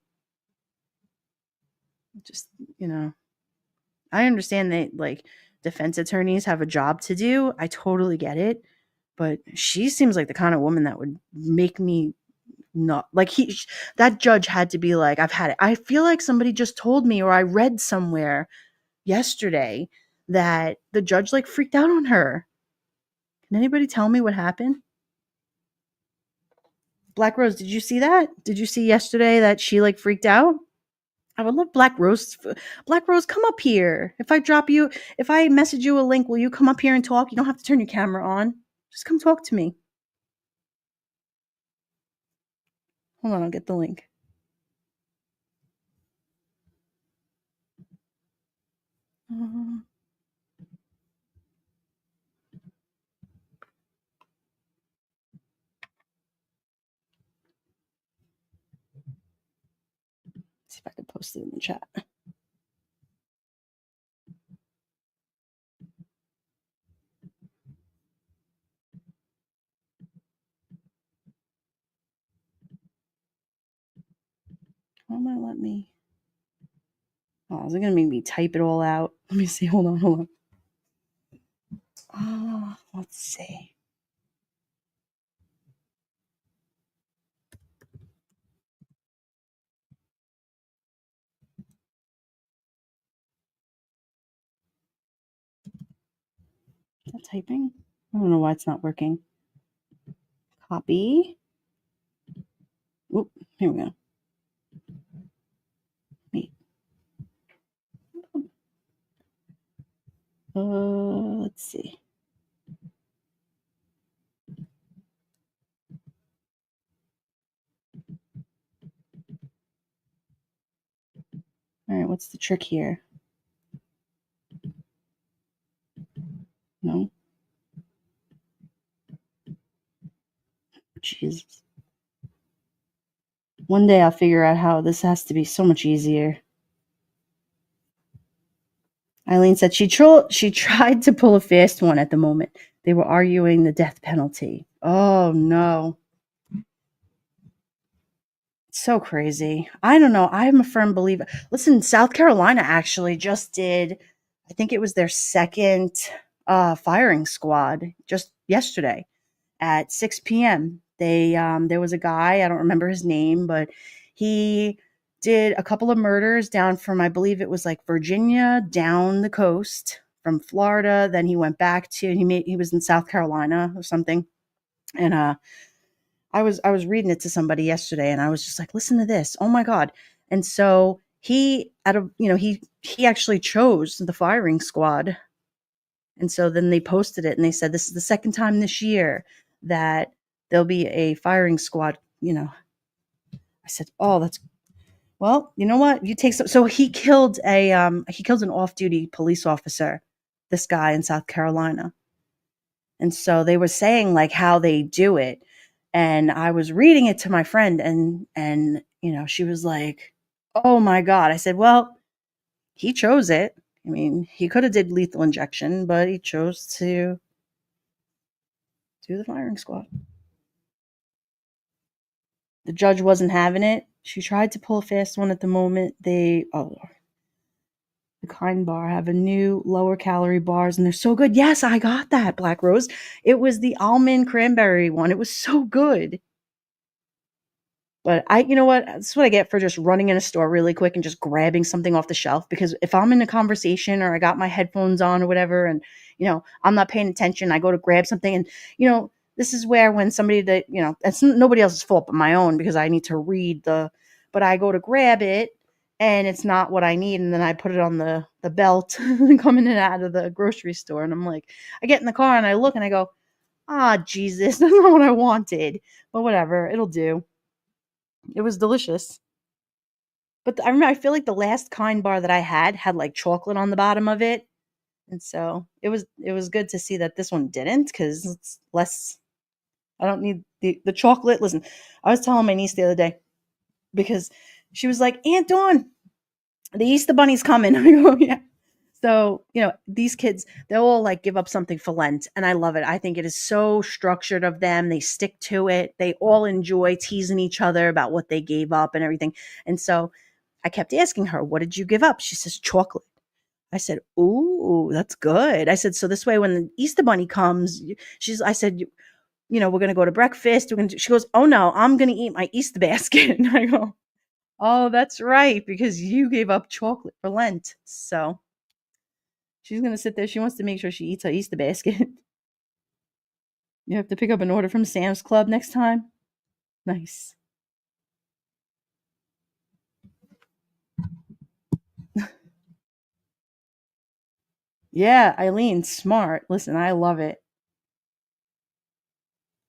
Speaker 2: Just, I understand that, like, defense attorneys have a job to do. I totally get it. But she seems like the kind of woman that would make me not like that judge had to be like, I've had it. I feel like somebody just told me, or I read somewhere yesterday that the judge like freaked out on her. Can anybody tell me what happened? Black Rose, did you see that? Did you see yesterday that she like freaked out? I would love Black Rose. Black Rose, come up here. If I message you a link, will you come up here and talk? You don't have to turn your camera on. Just come talk to me. Hold on, I'll get the link. Uh, see if I can post it in the chat. Why won't it let me? Oh, is it gonna make me type it all out? Let me see. Hold on. Let's see. Is that typing? I don't know why it's not working. Copy. Oop, here we go. Wait. Let's see. All right, what's the trick here? Jesus. One day I'll figure out how this has to be so much easier. Eileen said she tried to pull a fast one at the moment. They were arguing the death penalty. Oh no. So crazy. I don't know. I'm a firm believer. Listen, South Carolina actually just did, I think it was their second firing squad just yesterday at 6 p.m. There was a guy, I don't remember his name, but he did a couple of murders down from, I believe it was like Virginia down the coast from Florida. Then he went back to, he was in South Carolina or something. And I was reading it to somebody yesterday and I was just like, listen to this. Oh my God. And so he out of, he actually chose the firing squad. And so then they posted it and they said, this is the second time this year that there'll be a firing squad, I said, oh, that's, well, you know what? You take some, so he killed an off-duty police officer, this guy in South Carolina. And so they were saying like how they do it. And I was reading it to my friend and she was like, "Oh my God." I said, "Well, he chose it. I mean, he could have did lethal injection, but he chose to do the firing squad." The judge wasn't having it. She tried to pull a fast one at the moment. The Kind Bar have a new lower calorie bars and they're so good. Yes, I got that, Black Rose. It was the almond cranberry one. It was so good. But you know what? That's what I get for just running in a store really quick and just grabbing something off the shelf. Because if I'm in a conversation or I got my headphones on or whatever, and I'm not paying attention, I go to grab something, and this is where when somebody that it's nobody else's fault but my own because I need to read but I go to grab it and it's not what I need, and then I put it on the belt coming in and out of the grocery store, and I'm like, I get in the car and I look and I go, ah, Jesus, that's not what I wanted, but whatever, it'll do. It was delicious. But I remember I feel like the last Kind bar that I had like chocolate on the bottom of it. And so it was good to see that this one didn't because it's less. I don't need the chocolate. Listen, I was telling my niece the other day because she was like, Aunt Dawn, the Easter Bunny's coming. I go, yeah. So, these kids, they'll all like give up something for Lent. And I love it. I think it is so structured of them. They stick to it. They all enjoy teasing each other about what they gave up and everything. And so I kept asking her, what did you give up? She says, chocolate. I said, ooh, that's good. I said, so this way when the Easter Bunny comes, I said, we're going to go to breakfast. She goes, oh no, I'm going to eat my Easter basket. And I go, oh, that's right. Because you gave up chocolate for Lent. So she's going to sit there. She wants to make sure she eats her Easter basket. You have to pick up an order from Sam's Club next time. Nice. Yeah, Eileen, smart. Listen, I love it.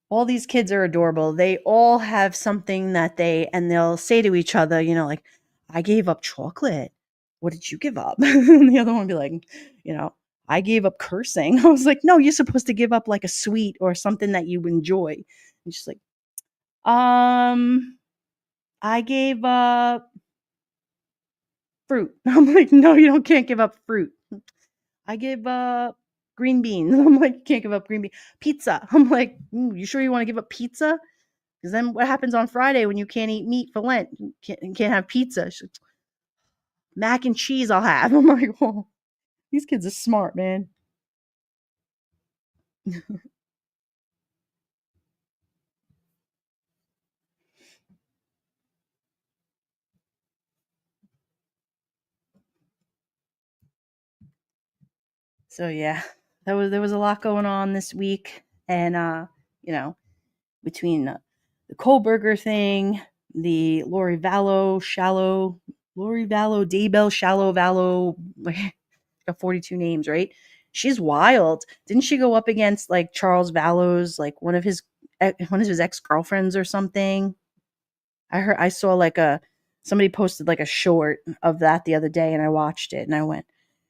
Speaker 2: All these kids are adorable. They all have something that they'll say to each other, like, I gave up chocolate. What did you give up? And the other one would be like, I gave up cursing. I was like, no, you're supposed to give up like a sweet or something that you enjoy. And she's like, I gave up fruit. I'm like, no, can't give up fruit. I gave up green beans. I'm like, you can't give up green beans. Pizza. I'm like, you sure you want to give up pizza? Because then what happens on Friday when you can't eat meat for Lent? You can't have pizza. She's like, mac and cheese I'll have. I'm like, oh, these kids are smart, man. So yeah, there was a lot going on this week, and between the Kohlberger thing, the Lori Vallow, Daybell Shallow Vallow, like got 42 names, right? She's wild. Didn't she go up against like Charles Vallows, like one of his ex-girlfriends or something? I saw like somebody posted like a short of that the other day and I watched it and I went,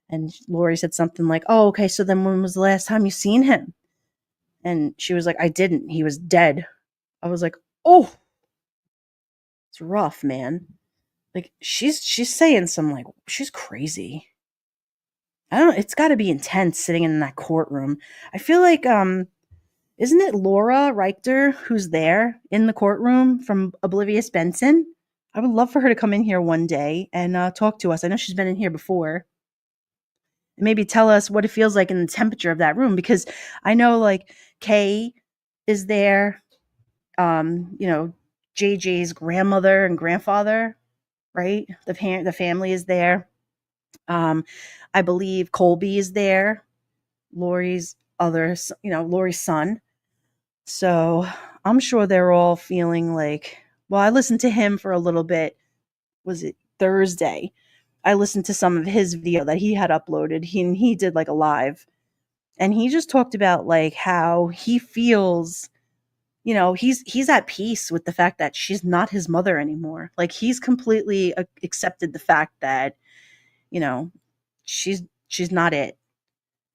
Speaker 2: and Lori said something like, "Oh, okay, so then when was the last time you seen him?" And she was like, "I didn't. He was dead." I was like, oh, it's rough, man. Like she's saying some like she's crazy. I don't know. It's got to be intense sitting in that courtroom. I feel like isn't it Laura Richter who's there in the courtroom from Oblivious Benson? I would love for her to come in here one day and talk to us. I know she's been in here before. And maybe tell us what it feels like in the temperature of that room because I know like Kay is there. You know, JJ's grandmother and grandfather, right? The family is there. Um, I believe Colby is there. Lori's Lori's son. So I'm sure they're all feeling like, well, I listened to him for a little bit. Was it Thursday? I listened to some of his video that he had uploaded. He did like a live, and he just talked about like how he feels. He's at peace with the fact that she's not his mother anymore. Like he's completely accepted the fact that you know she's not it.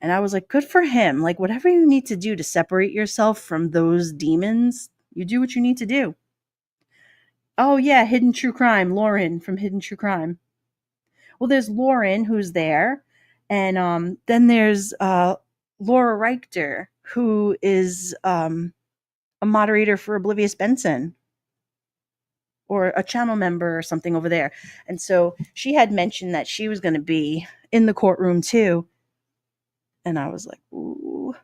Speaker 2: And I was like, good for him. Like, whatever you need to do to separate yourself from those demons, you do what you need to do. Oh, yeah, Hidden True Crime, Lauren from Hidden True Crime. Well, there's Lauren who's there. And then there's Laura Richter, who is a moderator for Oblivious Benson or a channel member or something over there. And so she had mentioned that she was going to be in the courtroom too. And I was like, ooh.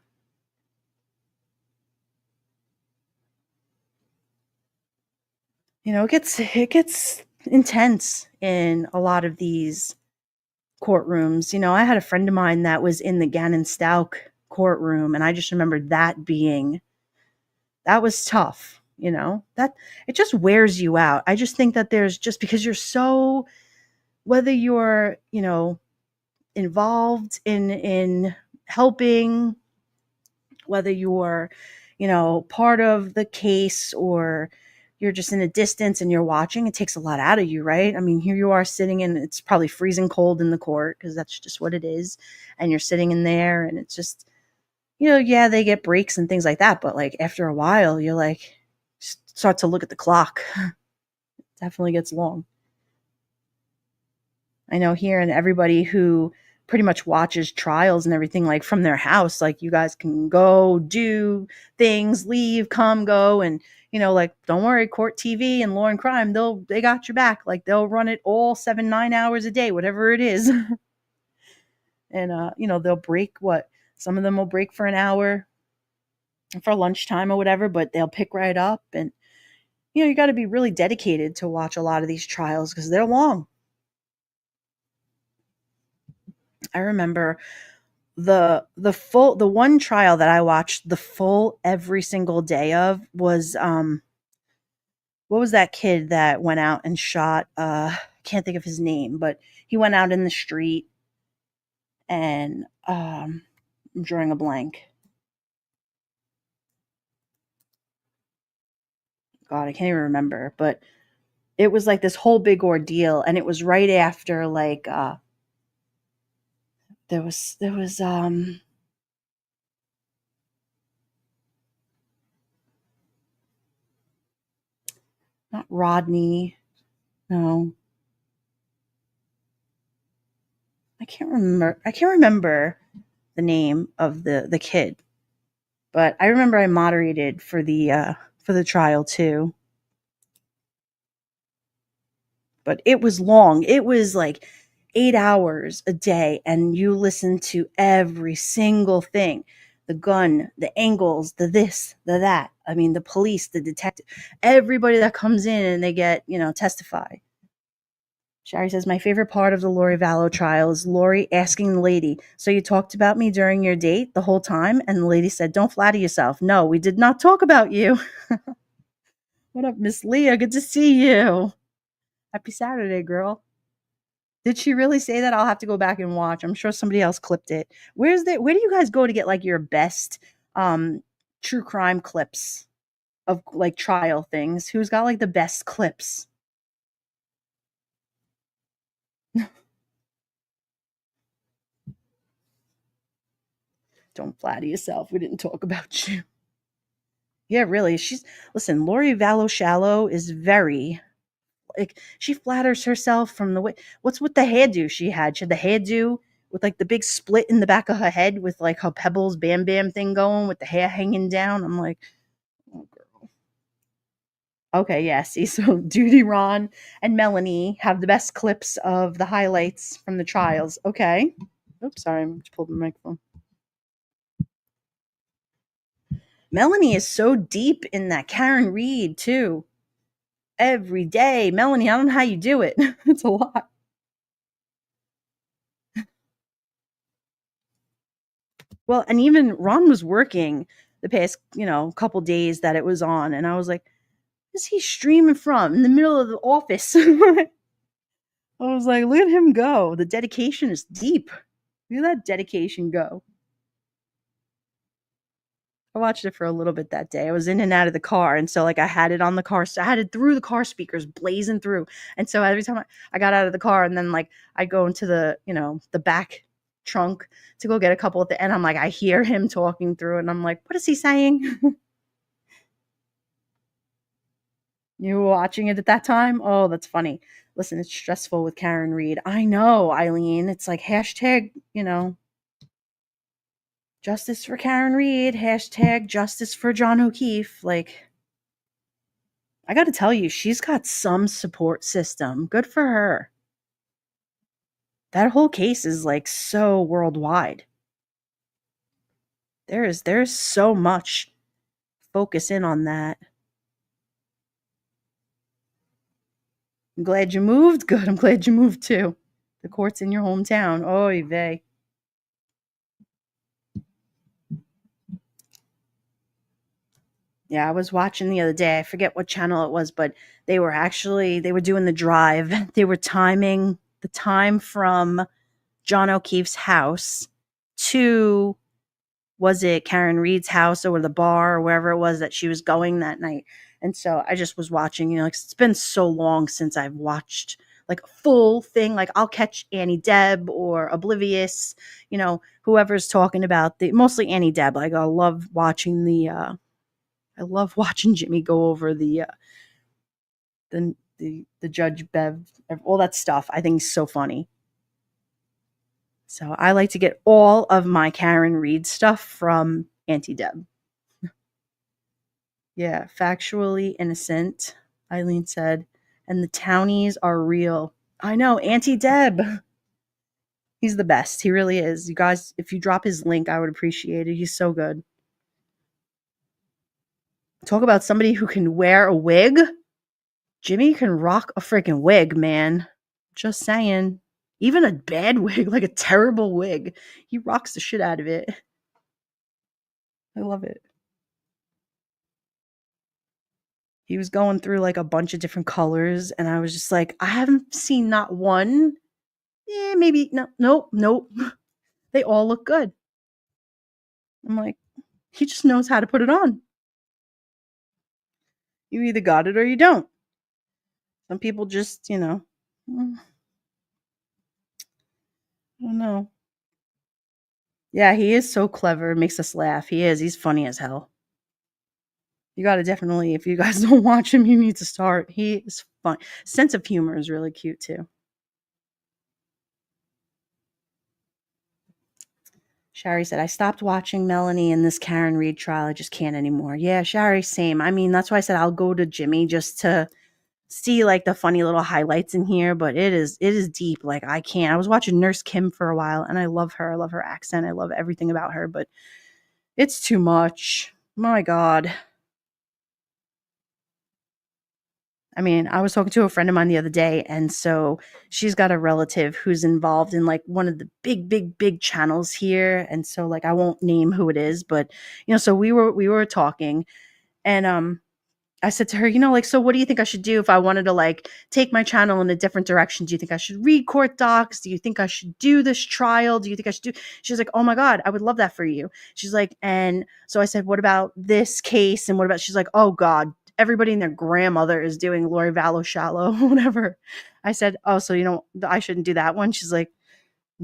Speaker 2: It gets intense in a lot of these courtrooms. I had a friend of mine that was in the Gannon Stauch courtroom, and I just remembered that was tough. That it just wears you out. I just think that there's just because you're so whether you're involved in helping, whether you're part of the case or you're just in a distance and you're watching, it takes a lot out of you, right? I mean, here you are sitting in, it's probably freezing cold in the court because that's just what it is. And you're sitting in there and it's just, yeah, they get breaks and things like that. But like after a while, you're like, start to look at the clock. It definitely gets long. I know here and everybody who pretty much watches trials and everything like from their house, like you guys can go do things, leave, come, go, and like don't worry, Court TV and Law and Crime, they got your back. Like they'll run it all 7-9 hours a day, whatever it is. And they'll break what some of them will break for an hour for lunchtime or whatever, but they'll pick right up and you got to be really dedicated to watch a lot of these trials because they're long. I remember the one trial that I watched the full every single day of was what was that kid that went out and shot can't think of his name, but he went out in the street and I'm drawing a blank. God, I can't even remember, but it was like this whole big ordeal and it was right after like there was not Rodney. No. I can't remember the name of the kid. But I remember I moderated for the trial too. But it was long. It was like 8 hours a day and you listen to every single thing. The gun, the angles, the this, the that. I mean, the police, the detective, everybody that comes in and they get, testify. Shari says, my favorite part of the Lori Vallow trial is Lori asking the lady, so you talked about me during your date the whole time? And the lady said, don't flatter yourself. No, we did not talk about you. What up, Miss Leah? Good to see you. Happy Saturday, girl. Did she really say that? I'll have to go back and watch. I'm sure somebody else clipped it. Where do you guys go to get like your best true crime clips of like trial things? Who's got like the best clips? Don't flatter yourself. We didn't talk about you. Yeah, really. Listen, Lori Vallow Shallow is very, like, she flatters herself from the way, what's with the hairdo she had? She had the hairdo with like the big split in the back of her head with like her Pebbles Bam Bam thing going with the hair hanging down. I'm like, oh, girl. Okay, yeah, see, so Duty Ron and Melanie have the best clips of the highlights from the trials. Okay. Oops, sorry, I just pulled the microphone. Melanie is so deep in that Karen Reed too. Every day. Melanie, I don't know how you do it. It's a lot. Well, and even Ron was working the past, couple days that it was on, and I was like, "Where's he streaming from? In the middle of the office?" I was like, "Look at him go! The dedication is deep. Look at that dedication go." I watched it for a little bit that day. I was in and out of the car, and so like I had it on the car, so I had it through the car speakers, blazing through. And so every time I got out of the car, and then like I go into the the back trunk to go get a couple at the end. I'm like, I hear him talking through it, and I'm like, what is he saying? You were watching it at that time? Oh, that's funny. Listen, it's stressful with Karen Reed. I know, Eileen. It's like hashtag, justice for Karen Reed, hashtag justice for John O'Keefe. Like, I got to tell you, she's got some support system. Good for her. That whole case is like so worldwide. There's so much focus in on that. I'm glad you moved. Good. I'm glad you moved too. The court's in your hometown. Oy vey. Yeah, I was watching the other day. I forget what channel it was, but they were doing the drive. They were timing the time from John O'Keefe's house to, was it Karen Reed's house or the bar or wherever it was that she was going that night. And so I just was watching, like it's been so long since I've watched like a full thing. Like I'll catch Annie Deb or Oblivious, whoever's talking about mostly Annie Deb. Like I love watching Jimmy go over the Judge Bev, all that stuff. I think is so funny. So I like to get all of my Karen Reed stuff from Auntie Deb. Yeah, factually innocent, Eileen said. And the townies are real. I know, Auntie Deb. He's the best. He really is. You guys, if you drop his link, I would appreciate it. He's so good. Talk about somebody who can wear a wig. Jimmy can rock a freaking wig, man. Just saying. Even a bad wig, like a terrible wig, he rocks the shit out of it. I love it. He was going through like a bunch of different colors, and I was just like, I haven't seen not one. Yeah, maybe no, nope. They all look good. I'm like, he just knows how to put it on. You either got it or you don't. Some people just, I don't know. Yeah, he is so clever. Makes us laugh. He is. He's funny as hell. You got to definitely, if you guys don't watch him, you need to start. He is fun. Sense of humor is really cute too. Shari said, I stopped watching Melanie in this Karen Reed trial. I just can't anymore. Yeah, Shari, same. I mean, that's why I said I'll go to Jimmy just to see like the funny little highlights in here, but it is deep. Like I can't. I was watching Nurse Kim for a while, and I love her. I love her accent. I love everything about her, but it's too much. My God. I mean, I was talking to a friend of mine the other day, and so she's got a relative who's involved in like one of the big channels here, and so like I won't name who it is, but so we were talking, and I said to her, like, so what do you think I should do if I wanted to like take my channel in a different direction? Do you think I should read court docs? Do you think I should do this trial? Do you think I should do? She's like, oh my God, I would love that for you. She's like, and so I said, what about this case? And what about, she's like, oh God, everybody and their grandmother is doing Lori Vallow Shallow, whatever. I said, oh, so I shouldn't do that one. She's like,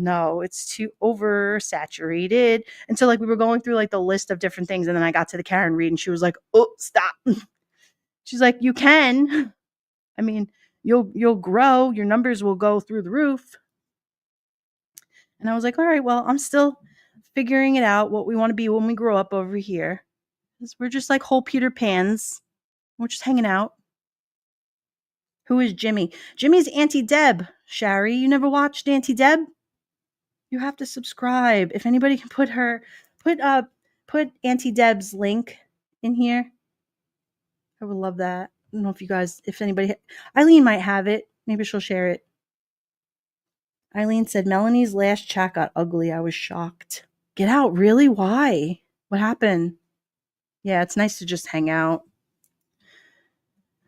Speaker 2: No, it's too oversaturated. And so like we were going through like the list of different things, and then I got to the Karen Reed and she was like, "Oh, stop." She's like, "You can. I mean, you'll grow, your numbers will go through the roof." And I was like, "All right, well, I'm still figuring it out what we want to be when we grow up over here. 'Cause we're just like whole Peter Pans. We're just hanging out." Who is Jimmy? Jimmy's Auntie Deb. Shari, you never watched Auntie Deb? You have to subscribe. If anybody can put put Auntie Deb's link in here, I would love that. I don't know if you guys, if anybody, Eileen might have it. Maybe she'll share it. Eileen said Melanie's last chat got ugly. I was shocked. Get out, really? Why? What happened? Yeah, it's nice to just hang out.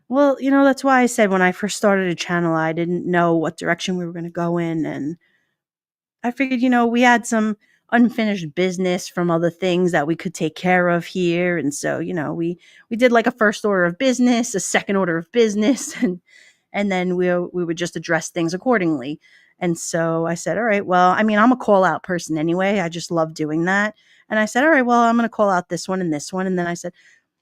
Speaker 2: Well, that's why I said when I first started a channel, I didn't know what direction we were going to go in, and I figured, we had some unfinished business from other things that we could take care of here. And so, we did like a first order of business, a second order of business, and then we would just address things accordingly. And so I said, all right, well, I mean, I'm a call out person anyway. I just love doing that. And I said, all right, well, I'm going to call out this one and this one. And then I said,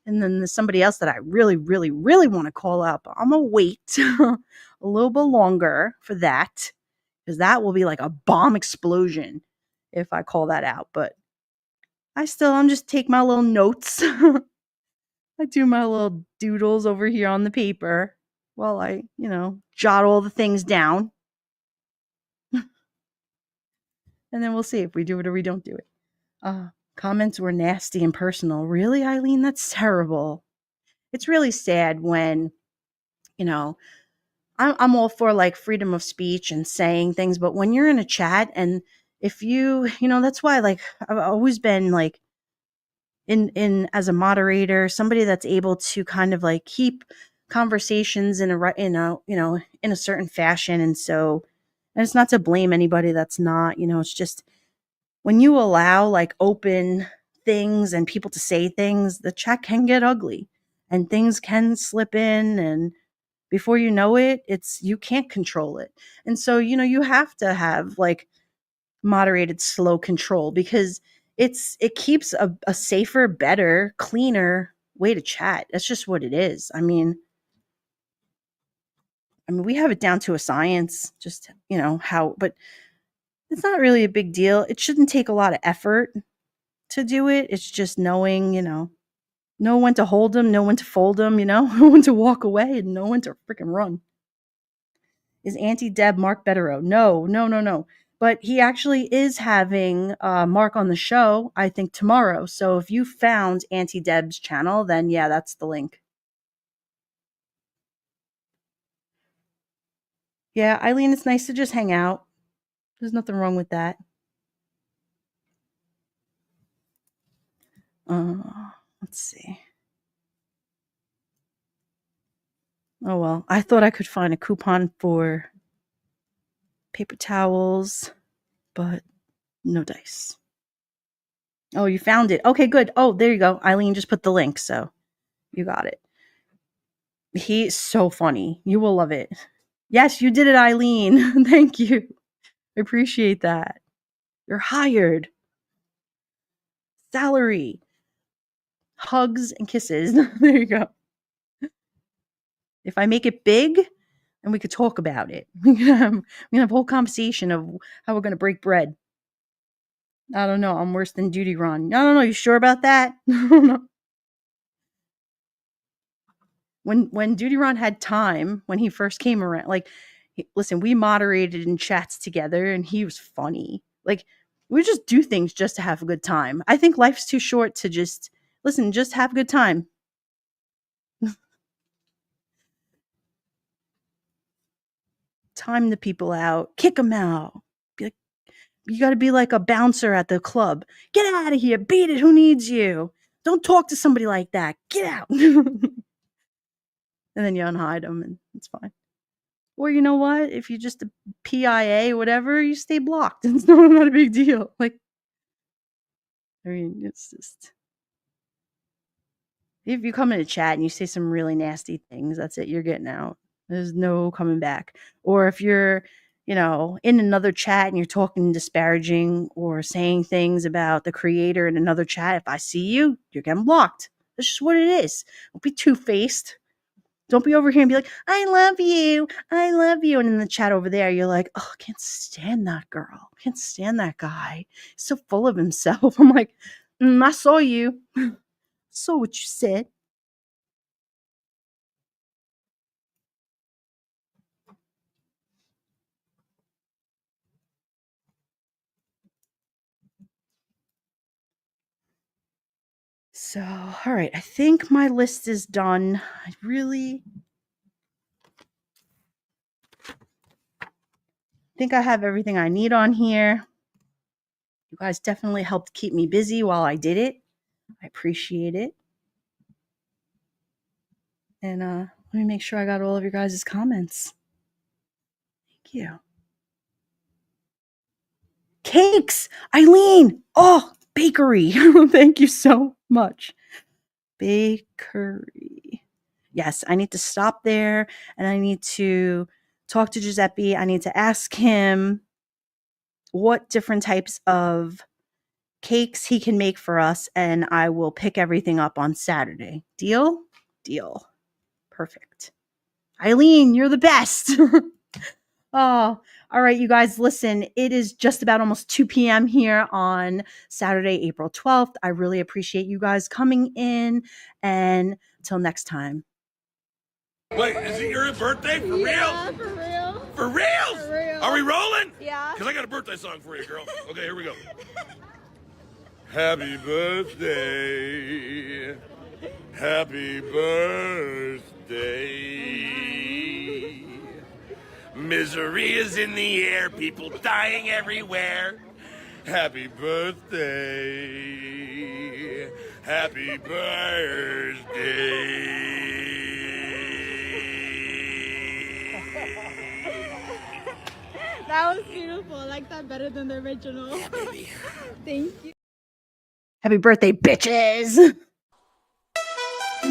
Speaker 2: and then there's somebody else that I really, really, really want to call out, but I'm going to wait a little bit longer for that, because that will be like a bomb explosion if I call that out. But I'm just take my little notes. I do my little doodles over here on the paper while I, jot all the things down. And then we'll see if we do it or we don't do it. Comments were nasty and personal. Really, Eileen? That's terrible. It's really sad when, I'm all for like freedom of speech and saying things, but when you're in a chat and if that's why like I've always been like in as a moderator, somebody that's able to kind of like keep conversations in a certain fashion. And it's not to blame anybody that's not, it's just when you allow like open things and people to say things, the chat can get ugly and things can slip in, and before you know it, you can't control it. And so, you have to have like moderated slow control, because it keeps a safer, better, cleaner way to chat. That's just what it is. I mean we have it down to a science, just how, but it's not really a big deal. It shouldn't take a lot of effort to do it. It's just knowing, know when to hold them, know when to fold them, know when to walk away, and know when to freaking run. Is Auntie Deb Mark Betterow? No, no, no, no. But he actually is having Mark on the show, I think, tomorrow. So if you found Auntie Deb's channel, then yeah, that's the link. Yeah, Eileen, it's nice to just hang out. There's nothing wrong with that. Let's see. Oh, well, I thought I could find a coupon for paper towels, but no dice. Oh, you found it. Okay, good. Oh, there you go. Eileen just put the link, so you got it. He's so funny. You will love it. Yes, you did it, Eileen. Thank you. I appreciate that. You're hired. Salary. Hugs and kisses. There you go. If I make it big, and we could talk about it. We can have a whole conversation of how we're going to break bread. I don't know. I'm worse than Duty Ron. I don't know. You sure about that? No. When Duty Ron had time, when he first came around, like, listen, we moderated in chats together, and he was funny. Like, we just do things just to have a good time. I think life's too short to just have a good time. Time the people out, kick them out. You got to be like a bouncer at the club. Get out of here, beat it. Who needs you? Don't talk to somebody like that. Get out. And then you unhide them, and it's fine. Or you know what? If you just a PIA, whatever, you stay blocked. It's not a big deal. Like, I mean, it's just, if you come in a chat and you say some really nasty things, that's it. You're getting out. There's no coming back. Or if you're, in another chat and you're talking disparaging or saying things about the creator in another chat, if I see you, you're getting blocked. That's just what it is. Don't be two-faced. Don't be over here and be like, I love you. I love you. And in the chat over there, you're like, oh, I can't stand that girl. I can't stand that guy. He's so full of himself. I'm like, I saw you. I saw what you said. So, all right. I think my list is done. I really think I have everything I need on here. You guys definitely helped keep me busy while I did it. I appreciate it. And let me make sure I got all of your guys' comments. Thank you. Cakes! Eileen! Oh, bakery. Thank you so much. Bakery. Yes, I need to stop there and I need to talk to Giuseppe. I need to ask him what different types of cakes he can make for us, and I will pick everything up on Saturday. Deal? Deal. Perfect. Eileen, you're the best. Oh, all right, you guys, listen, it is just about almost 2 p.m. here on Saturday, April 12th. I really appreciate you guys coming in, and until next time.
Speaker 3: Wait, is it your birthday? For real?
Speaker 4: Yeah, for real.
Speaker 3: For real?
Speaker 4: For real.
Speaker 3: Are we rolling?
Speaker 4: Yeah.
Speaker 3: Because I got a birthday song for you, girl. Okay, here we go. Happy birthday. Happy birthday. Misery is in the air, people dying everywhere. Happy birthday. Happy birthday.
Speaker 4: That was beautiful. I like that better than the original.
Speaker 3: Yeah, baby.
Speaker 4: Thank you.
Speaker 2: Happy birthday, bitches!
Speaker 1: New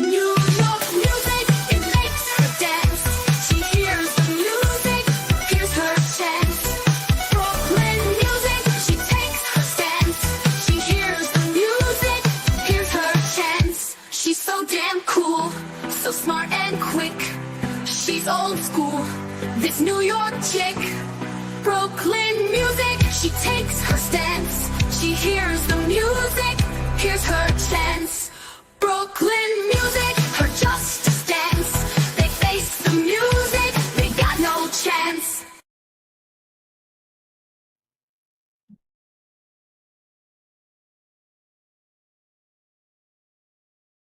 Speaker 1: York music, it makes her dance. She hears the music, here's her chance. Brooklyn music, she takes her stance. She hears the music, here's her chance. She's so damn cool, so smart and quick. She's old school, this New York chick. Brooklyn music, she takes her stance. She hears the music, here's her chance. Brooklyn music.